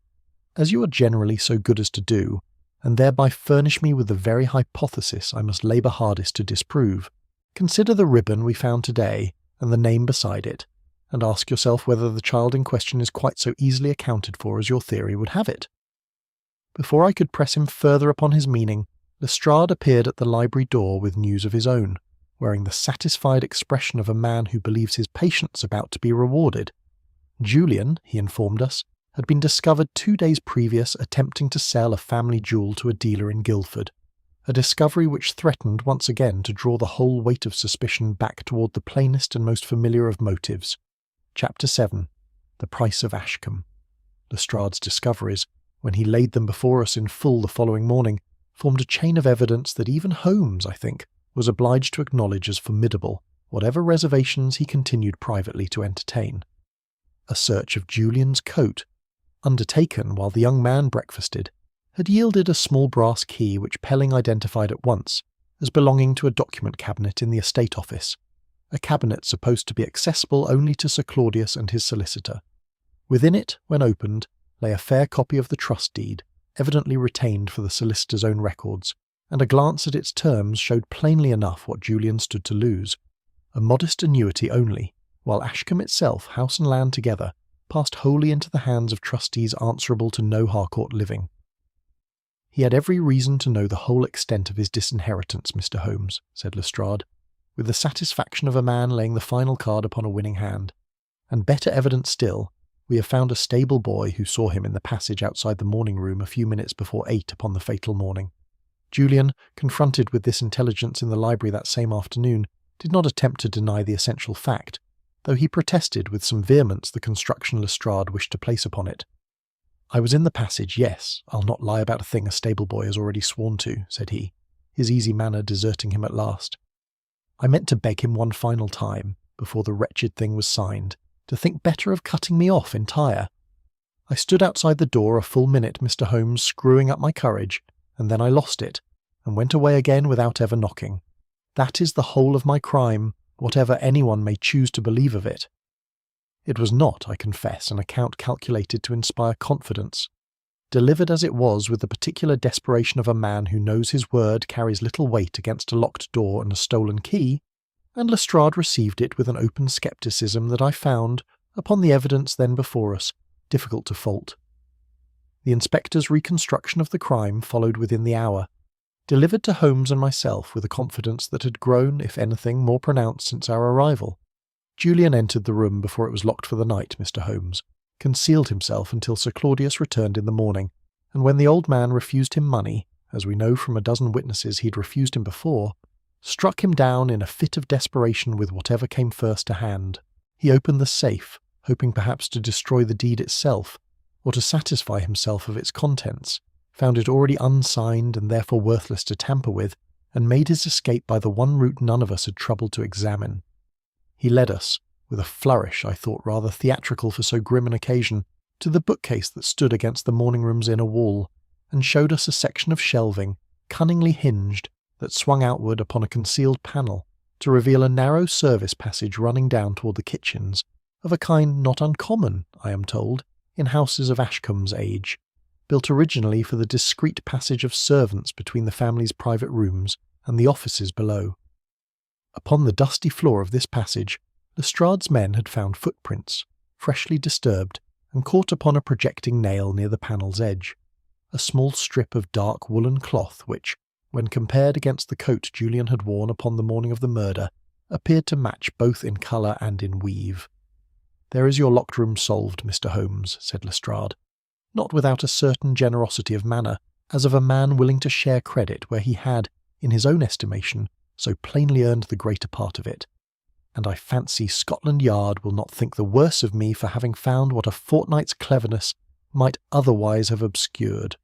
"as you are generally so good as to do, and thereby furnish me with the very hypothesis I must labour hardest to disprove. Consider the ribbon we found today and the name beside it, and ask yourself whether the child in question is quite so easily accounted for as your theory would have it." Before I could press him further upon his meaning, Lestrade appeared at the library door with news of his own, wearing the satisfied expression of a man who believes his patience about to be rewarded. Julian, he informed us, had been discovered 2 days previous attempting to sell a family jewel to a dealer in Guildford, a discovery which threatened once again to draw the whole weight of suspicion back toward the plainest and most familiar of motives. Chapter 7. The Price of Ashcombe. Lestrade's discoveries, when he laid them before us in full the following morning, formed a chain of evidence that even Holmes, I think, was obliged to acknowledge as formidable, whatever reservations he continued privately to entertain. A search of Julian's coat, undertaken while the young man breakfasted, had yielded a small brass key which Pelling identified at once as belonging to a document cabinet in the estate office, a cabinet supposed to be accessible only to Sir Claudius and his solicitor. Within it, when opened, lay a fair copy of the trust deed, evidently retained for the solicitor's own records, and a glance at its terms showed plainly enough what Julian stood to lose. A modest annuity only, while Ashcombe itself, house and land together, passed wholly into the hands of trustees answerable to no Harcourt living. "He had every reason to know the whole extent of his disinheritance, Mr. Holmes," said Lestrade, with the satisfaction of a man laying the final card upon a winning hand. "And better evidence still, we have found a stable boy who saw him in the passage outside the morning room a few minutes before 8 upon the fatal morning." Julian, confronted with this intelligence in the library that same afternoon, did not attempt to deny the essential fact, though he protested with some vehemence the construction Lestrade wished to place upon it. "I was in the passage, yes, I'll not lie about a thing a stable boy has already sworn to," said he, his easy manner deserting him at last. "I meant to beg him one final time, before the wretched thing was signed, to think better of cutting me off entire. I stood outside the door a full minute, Mr. Holmes, screwing up my courage, and then I lost it, and went away again without ever knocking. That is the whole of my crime, whatever anyone may choose to believe of it." It was not, I confess, an account calculated to inspire confidence. Delivered as it was with the particular desperation of a man who knows his word carries little weight against a locked door and a stolen key, and Lestrade received it with an open scepticism that I found, upon the evidence then before us, difficult to fault. The inspector's reconstruction of the crime followed within the hour, delivered to Holmes and myself with a confidence that had grown, if anything, more pronounced since our arrival. Julian entered the room before it was locked for the night, Mr. Holmes, concealed himself until Sir Claudius returned in the morning, and when the old man refused him money, as we know from a dozen witnesses he'd refused him before, struck him down in a fit of desperation with whatever came first to hand. He opened the safe, hoping perhaps to destroy the deed itself, or to satisfy himself of its contents, found it already unsigned and therefore worthless to tamper with, and made his escape by the one route none of us had troubled to examine. He led us, with a flourish I thought rather theatrical for so grim an occasion, to the bookcase that stood against the morning-room's inner wall, and showed us a section of shelving, cunningly hinged, that swung outward upon a concealed panel, to reveal a narrow service passage running down toward the kitchens, of a kind not uncommon, I am told, in houses of Ashcombe's age, built originally for the discreet passage of servants between the family's private rooms and the offices below. Upon the dusty floor of this passage, Lestrade's men had found footprints, freshly disturbed, and caught upon a projecting nail near the panel's edge, a small strip of dark woolen cloth which, when compared against the coat Julian had worn upon the morning of the murder, appeared to match both in colour and in weave. "There is your locked room solved, Mr. Holmes," said Lestrade, not without a certain generosity of manner, as of a man willing to share credit where he had, in his own estimation, so plainly earned the greater part of it. and I fancy Scotland Yard will not think the worse of me for having found what a fortnight's cleverness might otherwise have obscured.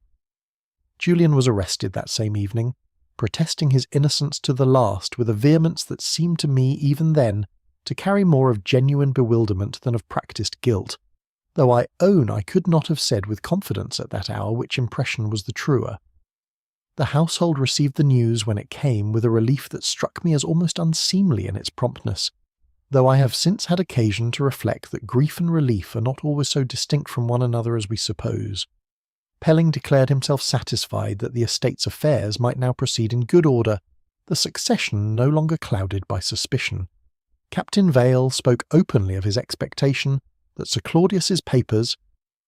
Julian was arrested that same evening, protesting his innocence to the last with a vehemence that seemed to me even then to carry more of genuine bewilderment than of practised guilt, though I own I could not have said with confidence at that hour which impression was the truer. The household received the news when it came with a relief that struck me as almost unseemly in its promptness, though I have since had occasion to reflect that grief and relief are not always so distinct from one another as we suppose. Pelling declared himself satisfied that the estate's affairs might now proceed in good order, the succession no longer clouded by suspicion. Captain Vale spoke openly of his expectation that Sir Claudius's papers,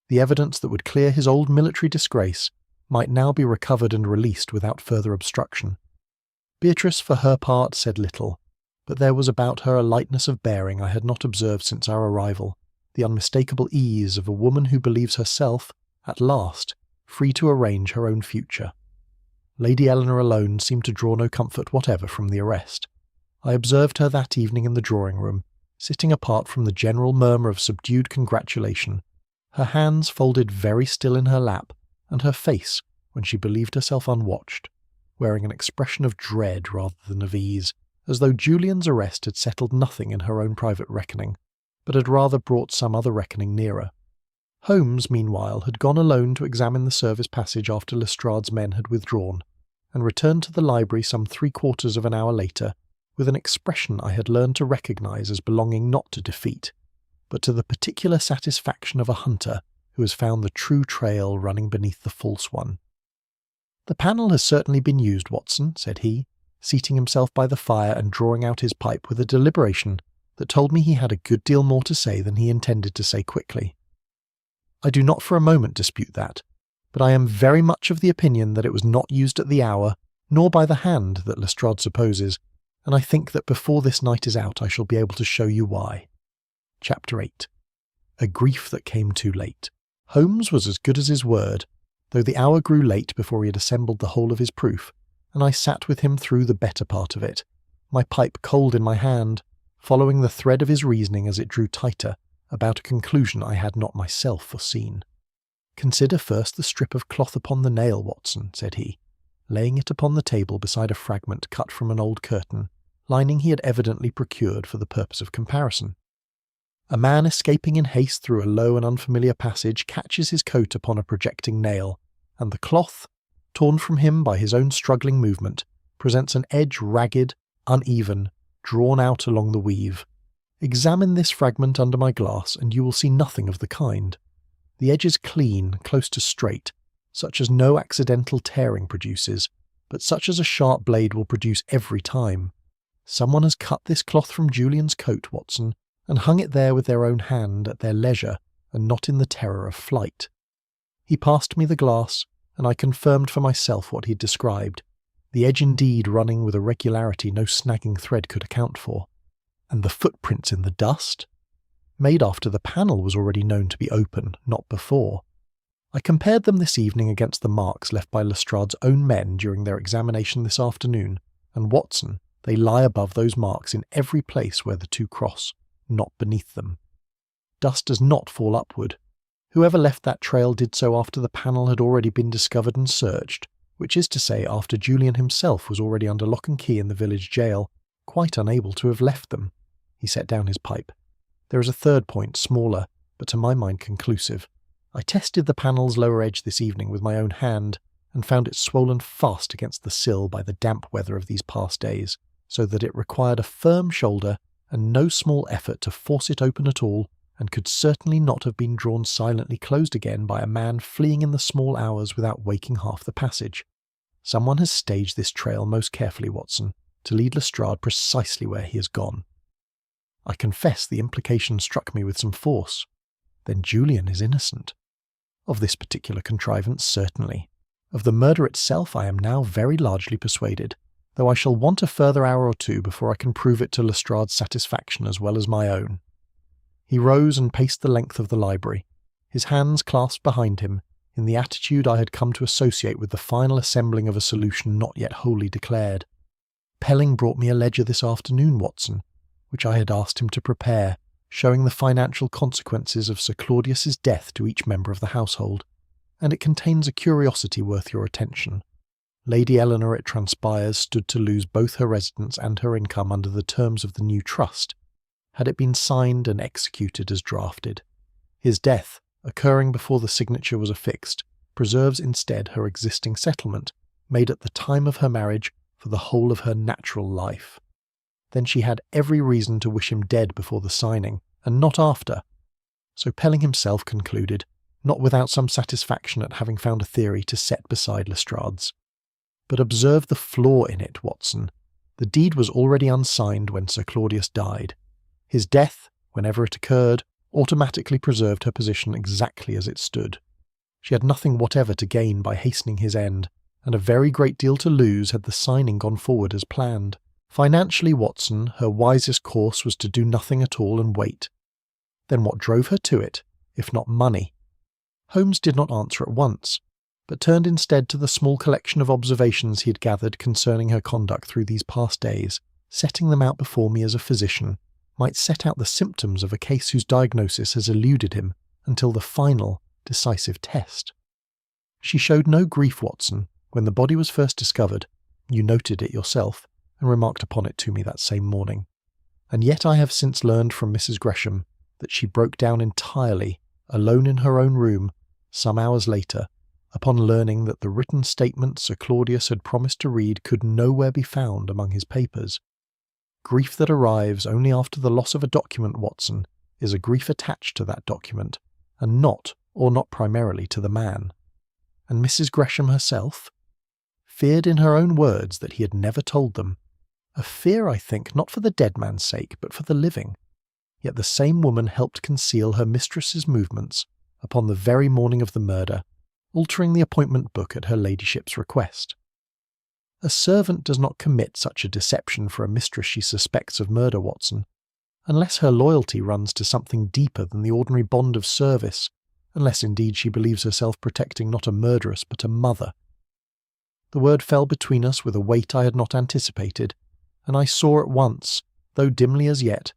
the evidence that would clear his old military disgrace, might now be recovered and released without further obstruction. Beatrice, for her part, said little, but there was about her a lightness of bearing I had not observed since our arrival, the unmistakable ease of a woman who believes herself, at last, free to arrange her own future. Lady Eleanor alone seemed to draw no comfort whatever from the arrest. I observed her that evening in the drawing-room, sitting apart from the general murmur of subdued congratulation, her hands folded very still in her lap, and her face, when she believed herself unwatched, wearing an expression of dread rather than of ease, as though Julian's arrest had settled nothing in her own private reckoning, but had rather brought some other reckoning nearer. Holmes, meanwhile, had gone alone to examine the service passage after Lestrade's men had withdrawn, and returned to the library some 3/4 of an hour later, with an expression I had learned to recognise as belonging not to defeat, but to the particular satisfaction of a hunter who has found the true trail running beneath the false one. "The panel has certainly been used, Watson," said he, seating himself by the fire and drawing out his pipe with a deliberation that told me he had a good deal more to say than he intended to say quickly. "I do not for a moment dispute that, but I am very much of the opinion that it was not used at the hour, nor by the hand that Lestrade supposes, and I think that before this night is out I shall be able to show you why." Chapter 8. A grief that came too late. Holmes was as good as his word, though the hour grew late before he had assembled the whole of his proof, and I sat with him through the better part of it, my pipe cold in my hand, following the thread of his reasoning as it drew tighter, about a conclusion I had not myself foreseen. "Consider first the strip of cloth upon the nail, Watson," said he, laying it upon the table beside a fragment cut from an old curtain, lining he had evidently procured for the purpose of comparison. A man escaping in haste through a low and unfamiliar passage catches his coat upon a projecting nail, and the cloth, torn from him by his own struggling movement, presents an edge ragged, uneven, drawn out along the weave. Examine this fragment under my glass, and you will see nothing of the kind. The edge is clean, close to straight, such as no accidental tearing produces, but such as a sharp blade will produce every time. Someone has cut this cloth from Julian's coat, Watson, and hung it there with their own hand at their leisure, and not in the terror of flight. He passed me the glass, and I confirmed for myself what he had described, the edge indeed running with a regularity no snagging thread could account for. And the footprints in the dust? Made after the panel was already known to be open, not before. I compared them this evening against the marks left by Lestrade's own men during their examination this afternoon, and Watson, they lie above those marks in every place where the two cross, not beneath them. Dust does not fall upward. Whoever left that trail did so after the panel had already been discovered and searched, which is to say after Julian himself was already under lock and key in the village jail, quite unable to have left them. He set down his pipe. There is a third point, smaller, but to my mind conclusive. I tested the panel's lower edge this evening with my own hand, and found it swollen fast against the sill by the damp weather of these past days, so that it required a firm shoulder and no small effort to force it open at all, and could certainly not have been drawn silently closed again by a man fleeing in the small hours without waking half the passage. Someone has staged this trail most carefully, Watson, to lead Lestrade precisely where he has gone. I confess the implication struck me with some force. Then Julian is innocent. Of this particular contrivance, certainly. Of the murder itself I am now very largely persuaded, though I shall want a further hour or two before I can prove it to Lestrade's satisfaction as well as my own. He rose and paced the length of the library, his hands clasped behind him, in the attitude I had come to associate with the final assembling of a solution not yet wholly declared. "Pelling brought me a ledger this afternoon, Watson. which I had asked him to prepare, showing the financial consequences of Sir Claudius's death to each member of the household, and it contains a curiosity worth your attention. Lady Eleanor, it transpires, stood to lose both her residence and her income under the terms of the new trust, had it been signed and executed as drafted. His death, occurring before the signature was affixed, preserves instead her existing settlement, made at the time of her marriage for the whole of her natural life. Then she had every reason to wish him dead before the signing, and not after. So Pelling himself concluded, not without some satisfaction at having found a theory to set beside Lestrade's. But observe the flaw in it, Watson. The deed was already unsigned when Sir Claudius died. His death, whenever it occurred, automatically preserved her position exactly as it stood. She had nothing whatever to gain by hastening his end, and a very great deal to lose had the signing gone forward as planned. Financially, Watson, her wisest course was to do nothing at all and wait. Then what drove her to it, if not money? Holmes did not answer at once, but turned instead to the small collection of observations he had gathered concerning her conduct through these past days, setting them out before me as a physician might set out the symptoms of a case whose diagnosis has eluded him until the final, decisive test. She showed no grief, Watson, when the body was first discovered. You noted it yourself, and remarked upon it to me that same morning. And yet I have since learned from Mrs. Gresham that she broke down entirely, alone in her own room, some hours later, upon learning that the written statement Sir Claudius had promised to read could nowhere be found among his papers. Grief that arrives only after the loss of a document, Watson, is a grief attached to that document, and not, or not primarily, to the man. And Mrs. Gresham herself? Feared in her own words that he had never told them. A fear, I think, not for the dead man's sake, but for the living. Yet the same woman helped conceal her mistress's movements upon the very morning of the murder, altering the appointment book at her ladyship's request. A servant does not commit such a deception for a mistress she suspects of murder, Watson, unless her loyalty runs to something deeper than the ordinary bond of service, unless indeed she believes herself protecting not a murderess but a mother. The word fell between us with a weight I had not anticipated, and I saw at once, though dimly as yet,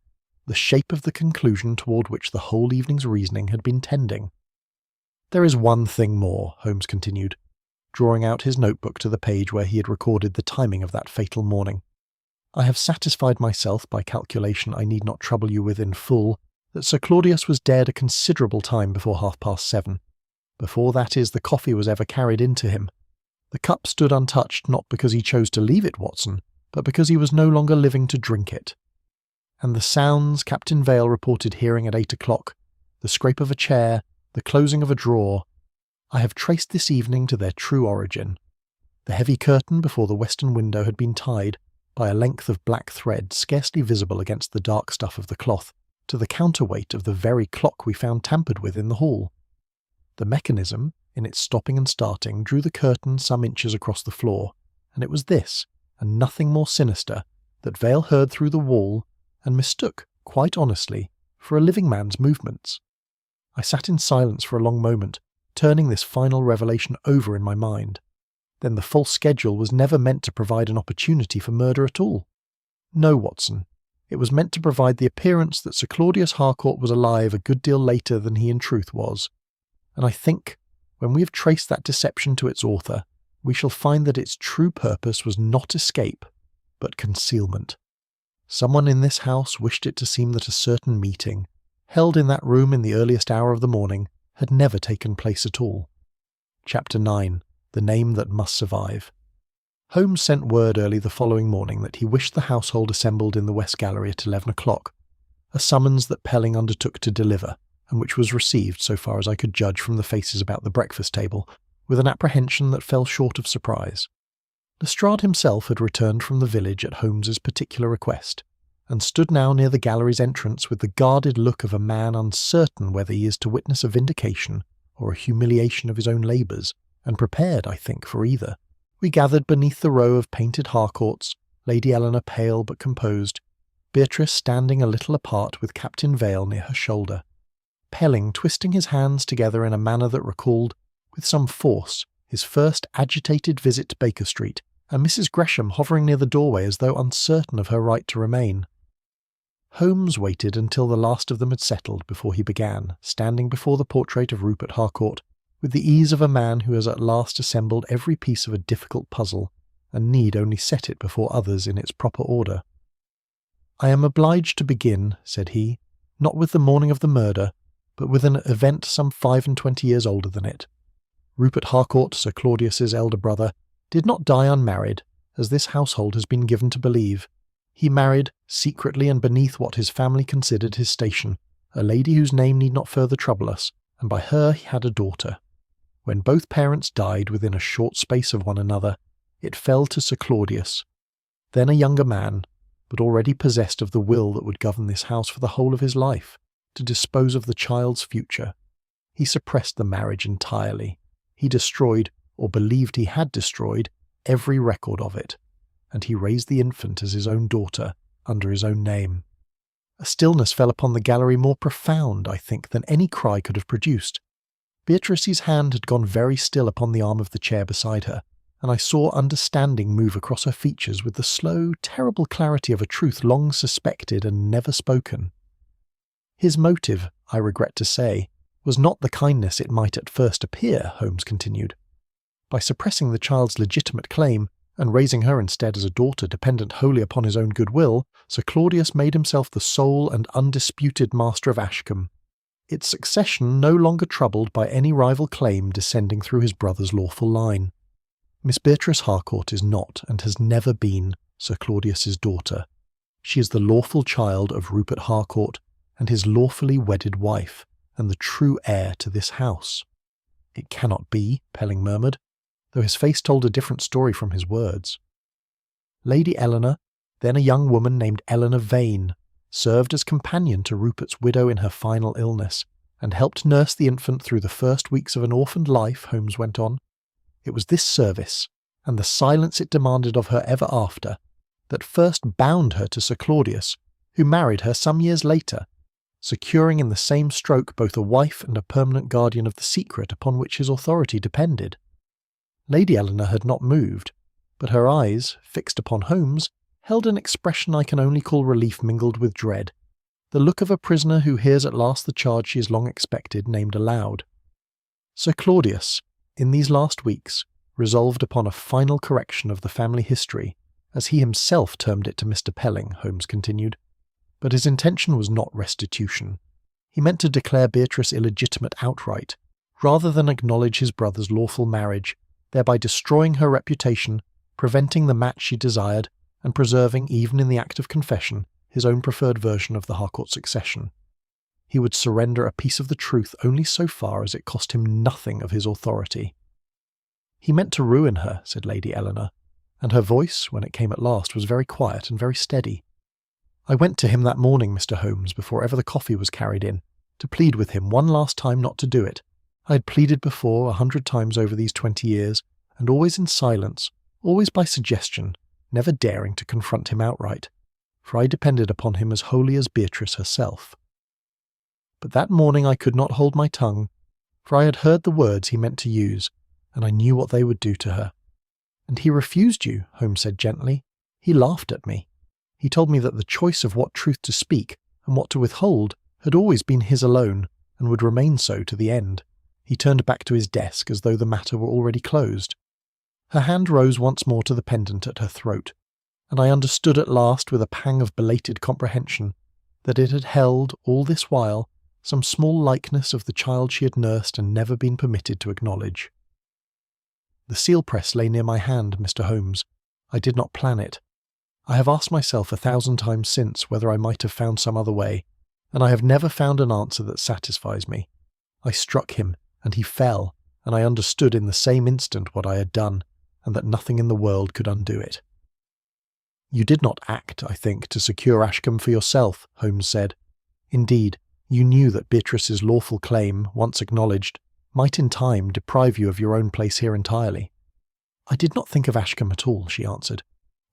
the shape of the conclusion toward which the whole evening's reasoning had been tending. "There is one thing more," Holmes continued, drawing out his notebook to the page where he had recorded the timing of that fatal morning. "I have satisfied myself by calculation I need not trouble you with in full that Sir Claudius was dead a considerable time before 7:30. Before, that is, the coffee was ever carried into him. The cup stood untouched not because he chose to leave it, Watson, but because he was no longer living to drink it. And the sounds Captain Vale reported hearing at 8 o'clock, the scrape of a chair, the closing of a drawer, I have traced this evening to their true origin. The heavy curtain before the western window had been tied, by a length of black thread scarcely visible against the dark stuff of the cloth, to the counterweight of the very clock we found tampered with in the hall. The mechanism, in its stopping and starting, drew the curtain some inches across the floor, and it was this, and nothing more sinister, that Vale heard through the wall, and mistook, quite honestly, for a living man's movements. I sat in silence for a long moment, turning this final revelation over in my mind. Then the false schedule was never meant to provide an opportunity for murder at all. No, Watson, it was meant to provide the appearance that Sir Claudius Harcourt was alive a good deal later than he in truth was. And I think, when we have traced that deception to its author, we shall find that its true purpose was not escape, but concealment. Someone in this house wished it to seem that a certain meeting, held in that room in the earliest hour of the morning, had never taken place at all. Chapter 9. The Name That Must Survive. Holmes sent word early the following morning that he wished the household assembled in the West Gallery at 11 o'clock, a summons that Pelling undertook to deliver, and which was received, so far as I could judge from the faces about the breakfast table, with an apprehension that fell short of surprise. Lestrade himself had returned from the village at Holmes's particular request, and stood now near the gallery's entrance with the guarded look of a man uncertain whether he is to witness a vindication or a humiliation of his own labours, and prepared, I think, for either. We gathered beneath the row of painted Harcourts, Lady Eleanor pale but composed, Beatrice standing a little apart with Captain Vale near her shoulder, Pelling twisting his hands together in a manner that recalled, with some force, his first agitated visit to Baker Street, and Mrs. Gresham hovering near the doorway as though uncertain of her right to remain. Holmes waited until the last of them had settled before he began, standing before the portrait of Rupert Harcourt with the ease of a man who has at last assembled every piece of a difficult puzzle and need only set it before others in its proper order. "I am obliged to begin," said he, "not with the morning of the murder, but with an event some 25 years older than it. Rupert Harcourt, Sir Claudius's elder brother, did not die unmarried, as this household has been given to believe. He married, secretly and beneath what his family considered his station, a lady whose name need not further trouble us, and by her he had a daughter. When both parents died within a short space of one another, it fell to Sir Claudius, then a younger man, but already possessed of the will that would govern this house for the whole of his life, to dispose of the child's future. He suppressed the marriage entirely. He destroyed, or believed he had destroyed, every record of it, and he raised the infant as his own daughter, under his own name. A stillness fell upon the gallery more profound, I think, than any cry could have produced. Beatrice's hand had gone very still upon the arm of the chair beside her, and I saw understanding move across her features with the slow, terrible clarity of a truth long suspected and never spoken. His motive, I regret to say, was not the kindness it might at first appear, Holmes continued. By suppressing the child's legitimate claim, and raising her instead as a daughter dependent wholly upon his own goodwill, Sir Claudius made himself the sole and undisputed master of Ashcombe, its succession no longer troubled by any rival claim descending through his brother's lawful line. Miss Beatrice Harcourt is not, and has never been, Sir Claudius's daughter. She is the lawful child of Rupert Harcourt, and his lawfully wedded wife, and the true heir to this house. It cannot be, Pelling murmured, though his face told a different story from his words. Lady Eleanor, then a young woman named Eleanor Vane, served as companion to Rupert's widow in her final illness, and helped nurse the infant through the first weeks of an orphaned life, Holmes went on. It was this service, and the silence it demanded of her ever after, that first bound her to Sir Claudius, who married her some years later, securing in the same stroke both a wife and a permanent guardian of the secret upon which his authority depended. Lady Eleanor had not moved, but her eyes, fixed upon Holmes, held an expression I can only call relief mingled with dread, the look of a prisoner who hears at last the charge she has long expected named aloud. Sir Claudius, in these last weeks, resolved upon a final correction of the family history, as he himself termed it to Mr. Pelling, Holmes continued. But his intention was not restitution. He meant to declare Beatrice illegitimate outright, rather than acknowledge his brother's lawful marriage, thereby destroying her reputation, preventing the match she desired, and preserving, even in the act of confession, his own preferred version of the Harcourt succession. He would surrender a piece of the truth only so far as it cost him nothing of his authority. He meant to ruin her, said Lady Eleanor, and her voice, when it came at last, was very quiet and very steady. I went to him that morning, Mr. Holmes, before ever the coffee was carried in, to plead with him one last time not to do it. I had pleaded before 100 times over these 20 years, and always in silence, always by suggestion, never daring to confront him outright, for I depended upon him as wholly as Beatrice herself. But that morning I could not hold my tongue, for I had heard the words he meant to use, and I knew what they would do to her. And he refused you, Holmes said gently. He laughed at me. He told me that the choice of what truth to speak and what to withhold had always been his alone, and would remain so to the end. He turned back to his desk as though the matter were already closed. Her hand rose once more to the pendant at her throat, and I understood at last with a pang of belated comprehension that it had held, all this while, some small likeness of the child she had nursed and never been permitted to acknowledge. The seal-press lay near my hand, Mr. Holmes. I did not plan it. I have asked myself 1,000 times since whether I might have found some other way, and I have never found an answer that satisfies me. I struck him, and he fell, and I understood in the same instant what I had done, and that nothing in the world could undo it. You did not act, I think, to secure Ashcombe for yourself, Holmes said. Indeed, you knew that Beatrice's lawful claim, once acknowledged, might in time deprive you of your own place here entirely. I did not think of Ashcombe at all, she answered.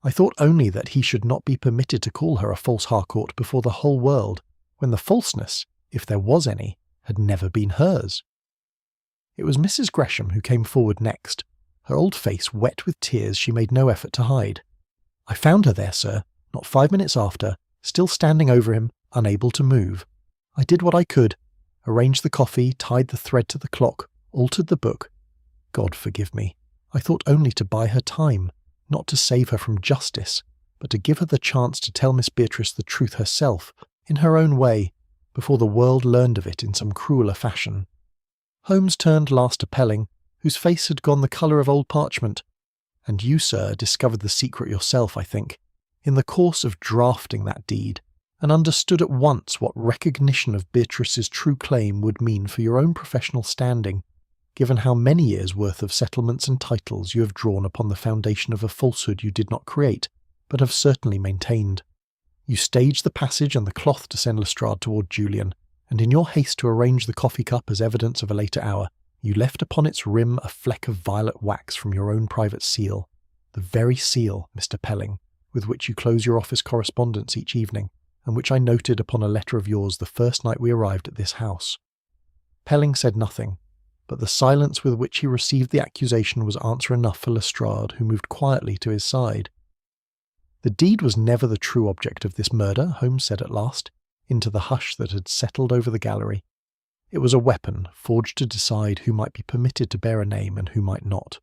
I thought only that he should not be permitted to call her a false Harcourt before the whole world, when the falseness, if there was any, had never been hers. It was Mrs. Gresham who came forward next, her old face wet with tears she made no effort to hide. I found her there, sir, not 5 minutes after, still standing over him, unable to move. I did what I could, arranged the coffee, tied the thread to the clock, altered the book. God forgive me. I thought only to buy her time, not to save her from justice, but to give her the chance to tell Miss Beatrice the truth herself, in her own way, before the world learned of it in some crueler fashion. Holmes turned last to Pelling, whose face had gone the colour of old parchment. And you, sir, discovered the secret yourself, I think, in the course of drafting that deed, and understood at once what recognition of Beatrice's true claim would mean for your own professional standing, given how many years' worth of settlements and titles you have drawn upon the foundation of a falsehood you did not create, but have certainly maintained. You staged the passage and the cloth to send Lestrade toward Julian, and in your haste to arrange the coffee cup as evidence of a later hour, you left upon its rim a fleck of violet wax from your own private seal, the very seal, Mr. Pelling, with which you close your office correspondence each evening, and which I noted upon a letter of yours the first night we arrived at this house. Pelling said nothing, but the silence with which he received the accusation was answer enough for Lestrade, who moved quietly to his side. The deed was never the true object of this murder, Holmes said at last, into the hush that had settled over the gallery. It was a weapon, forged to decide who might be permitted to bear a name and who might not.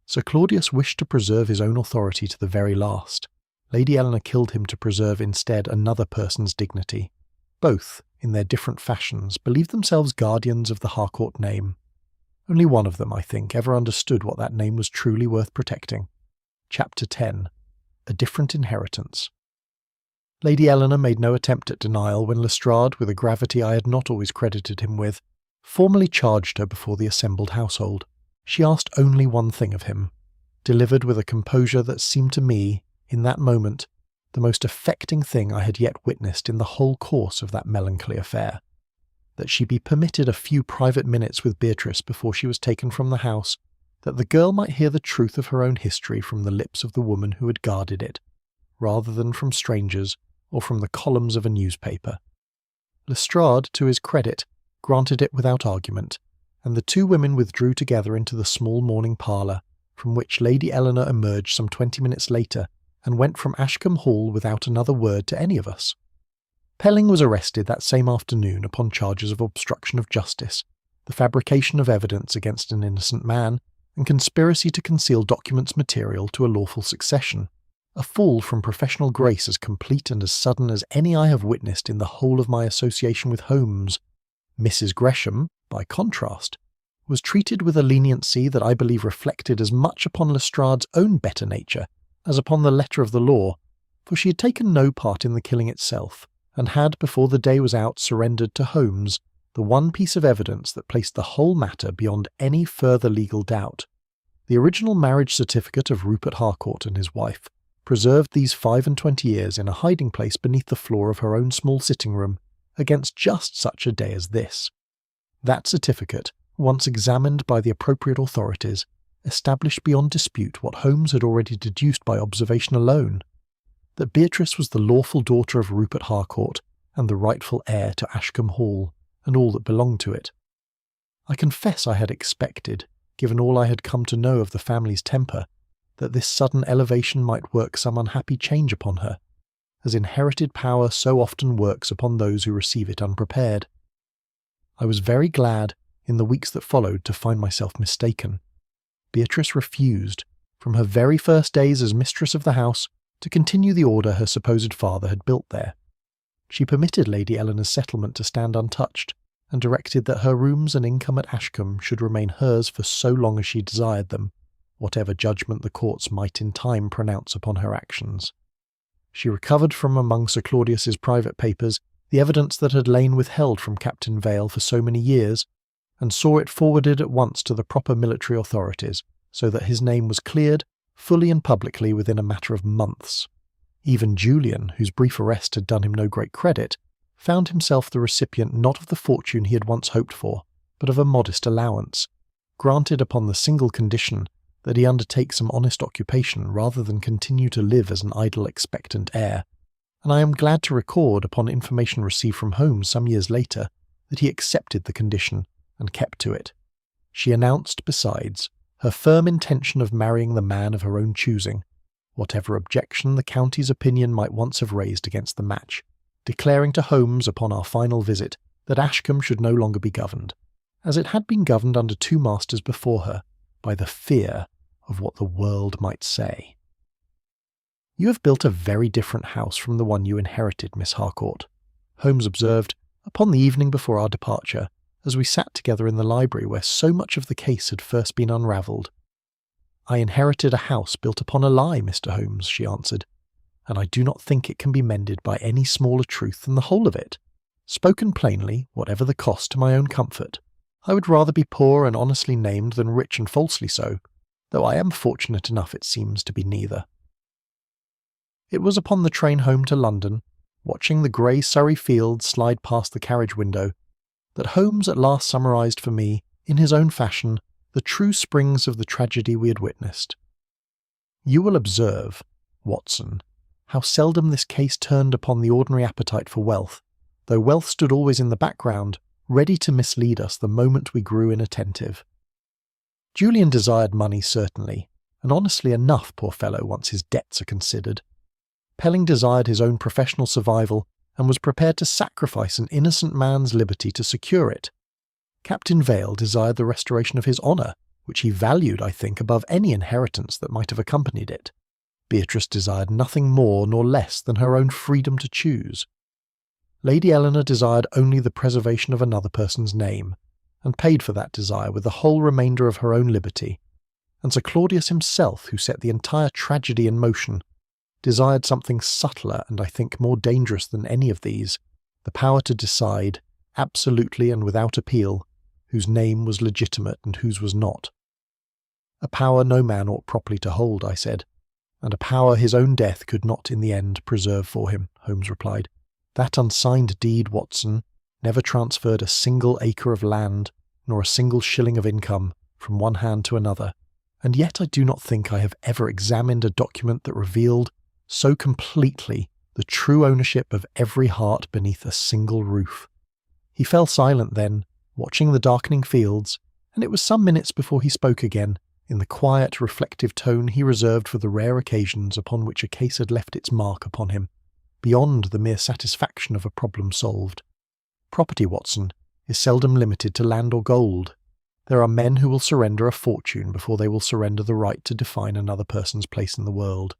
Sir Claudius wished to preserve his own authority to the very last. Lady Eleanor killed him to preserve instead another person's dignity. Both, in their different fashions, believed themselves guardians of the Harcourt name. Only one of them, I think, ever understood what that name was truly worth protecting. Chapter 10. A Different Inheritance. Lady Eleanor made no attempt at denial when Lestrade, with a gravity I had not always credited him with, formally charged her before the assembled household. She asked only one thing of him, delivered with a composure that seemed to me, in that moment, the most affecting thing I had yet witnessed in the whole course of that melancholy affair. That she be permitted a few private minutes with Beatrice before she was taken from the house, that the girl might hear the truth of her own history from the lips of the woman who had guarded it, rather than from strangers or from the columns of a newspaper. Lestrade, to his credit, granted it without argument, and the two women withdrew together into the small morning parlour, from which Lady Eleanor emerged some 20 minutes later and went from Ashcombe Hall without another word to any of us. Pelling was arrested that same afternoon upon charges of obstruction of justice, the fabrication of evidence against an innocent man, and conspiracy to conceal documents material to a lawful succession, a fall from professional grace as complete and as sudden as any I have witnessed in the whole of my association with Holmes. Mrs. Gresham, by contrast, was treated with a leniency that I believe reflected as much upon Lestrade's own better nature as upon the letter of the law, for she had taken no part in the killing itself, and had, before the day was out, surrendered to Holmes the one piece of evidence that placed the whole matter beyond any further legal doubt. The original marriage certificate of Rupert Harcourt and his wife, preserved these 25 years in a hiding place beneath the floor of her own small sitting-room, against just such a day as this. That certificate, once examined by the appropriate authorities, established beyond dispute what Holmes had already deduced by observation alone, that Beatrice was the lawful daughter of Rupert Harcourt and the rightful heir to Ashcombe Hall and all that belonged to it. I confess I had expected, given all I had come to know of the family's temper, that this sudden elevation might work some unhappy change upon her, as inherited power so often works upon those who receive it unprepared. I was very glad, in the weeks that followed, to find myself mistaken. Beatrice refused, from her very first days as mistress of the house, to continue the order her supposed father had built there. She permitted Lady Eleanor's settlement to stand untouched, and directed that her rooms and income at Ashcombe should remain hers for so long as she desired them, whatever judgment the courts might in time pronounce upon her actions. She recovered from among Sir Claudius's private papers the evidence that had lain withheld from Captain Vale for so many years, and saw it forwarded at once to the proper military authorities, so that his name was cleared, fully and publicly, within a matter of months. Even Julian, whose brief arrest had done him no great credit, found himself the recipient not of the fortune he had once hoped for, but of a modest allowance, granted upon the single condition that he undertake some honest occupation rather than continue to live as an idle expectant heir, and I am glad to record, upon information received from Holmes some years later, that he accepted the condition and kept to it. She announced, besides, her firm intention of marrying the man of her own choosing, whatever objection the county's opinion might once have raised against the match, declaring to Holmes upon our final visit that Ashcombe should no longer be governed, as it had been governed under two masters before her, by the fear of what the world might say. "You have built a very different house from the one you inherited, Miss Harcourt," Holmes observed upon the evening before our departure, as we sat together in the library where so much of the case had first been unravelled. "I inherited a house built upon a lie, Mr. Holmes," she answered, "and I do not think it can be mended by any smaller truth than the whole of it. Spoken plainly, whatever the cost to my own comfort, I would rather be poor and honestly named than rich and falsely so, though I am fortunate enough, it seems, to be neither." It was upon the train home to London, watching the grey Surrey fields slide past the carriage window, that Holmes at last summarised for me, in his own fashion, the true springs of the tragedy we had witnessed. "You will observe, Watson, how seldom this case turned upon the ordinary appetite for wealth, though wealth stood always in the background, ready to mislead us the moment we grew inattentive. Julian desired money certainly, and honestly enough, poor fellow, once his debts are considered. Pelling desired his own professional survival, and was prepared to sacrifice an innocent man's liberty to secure it. Captain Vale desired the restoration of his honour, which he valued, I think, above any inheritance that might have accompanied it. Beatrice desired nothing more nor less than her own freedom to choose. Lady Eleanor desired only the preservation of another person's name, and paid for that desire with the whole remainder of her own liberty, and Sir Claudius himself, who set the entire tragedy in motion, desired something subtler and I think more dangerous than any of these, the power to decide, absolutely and without appeal, whose name was legitimate and whose was not. A power no man ought properly to hold, I said, and a power his own death could not in the end preserve for him, Holmes replied. That unsigned deed, Watson, never transferred a single acre of land, nor a single shilling of income, from one hand to another, and yet I do not think I have ever examined a document that revealed so completely the true ownership of every heart beneath a single roof. He fell silent then, watching the darkening fields, and it was some minutes before he spoke again, in the quiet, reflective tone he reserved for the rare occasions upon which a case had left its mark upon him, beyond the mere satisfaction of a problem solved. Property, Watson, is seldom limited to land or gold. There are men who will surrender a fortune before they will surrender the right to define another person's place in the world.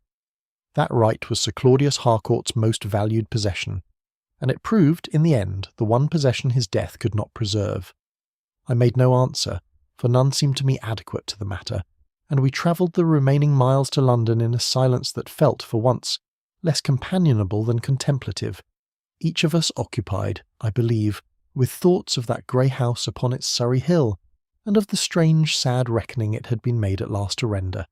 That right was Sir Claudius Harcourt's most valued possession, and it proved, in the end, the one possession his death could not preserve. I made no answer, for none seemed to me adequate to the matter, and we travelled the remaining miles to London in a silence that felt, for once, less companionable than contemplative, each of us occupied, I believe, with thoughts of that grey house upon its Surrey hill, and of the strange, sad reckoning it had been made at last to render.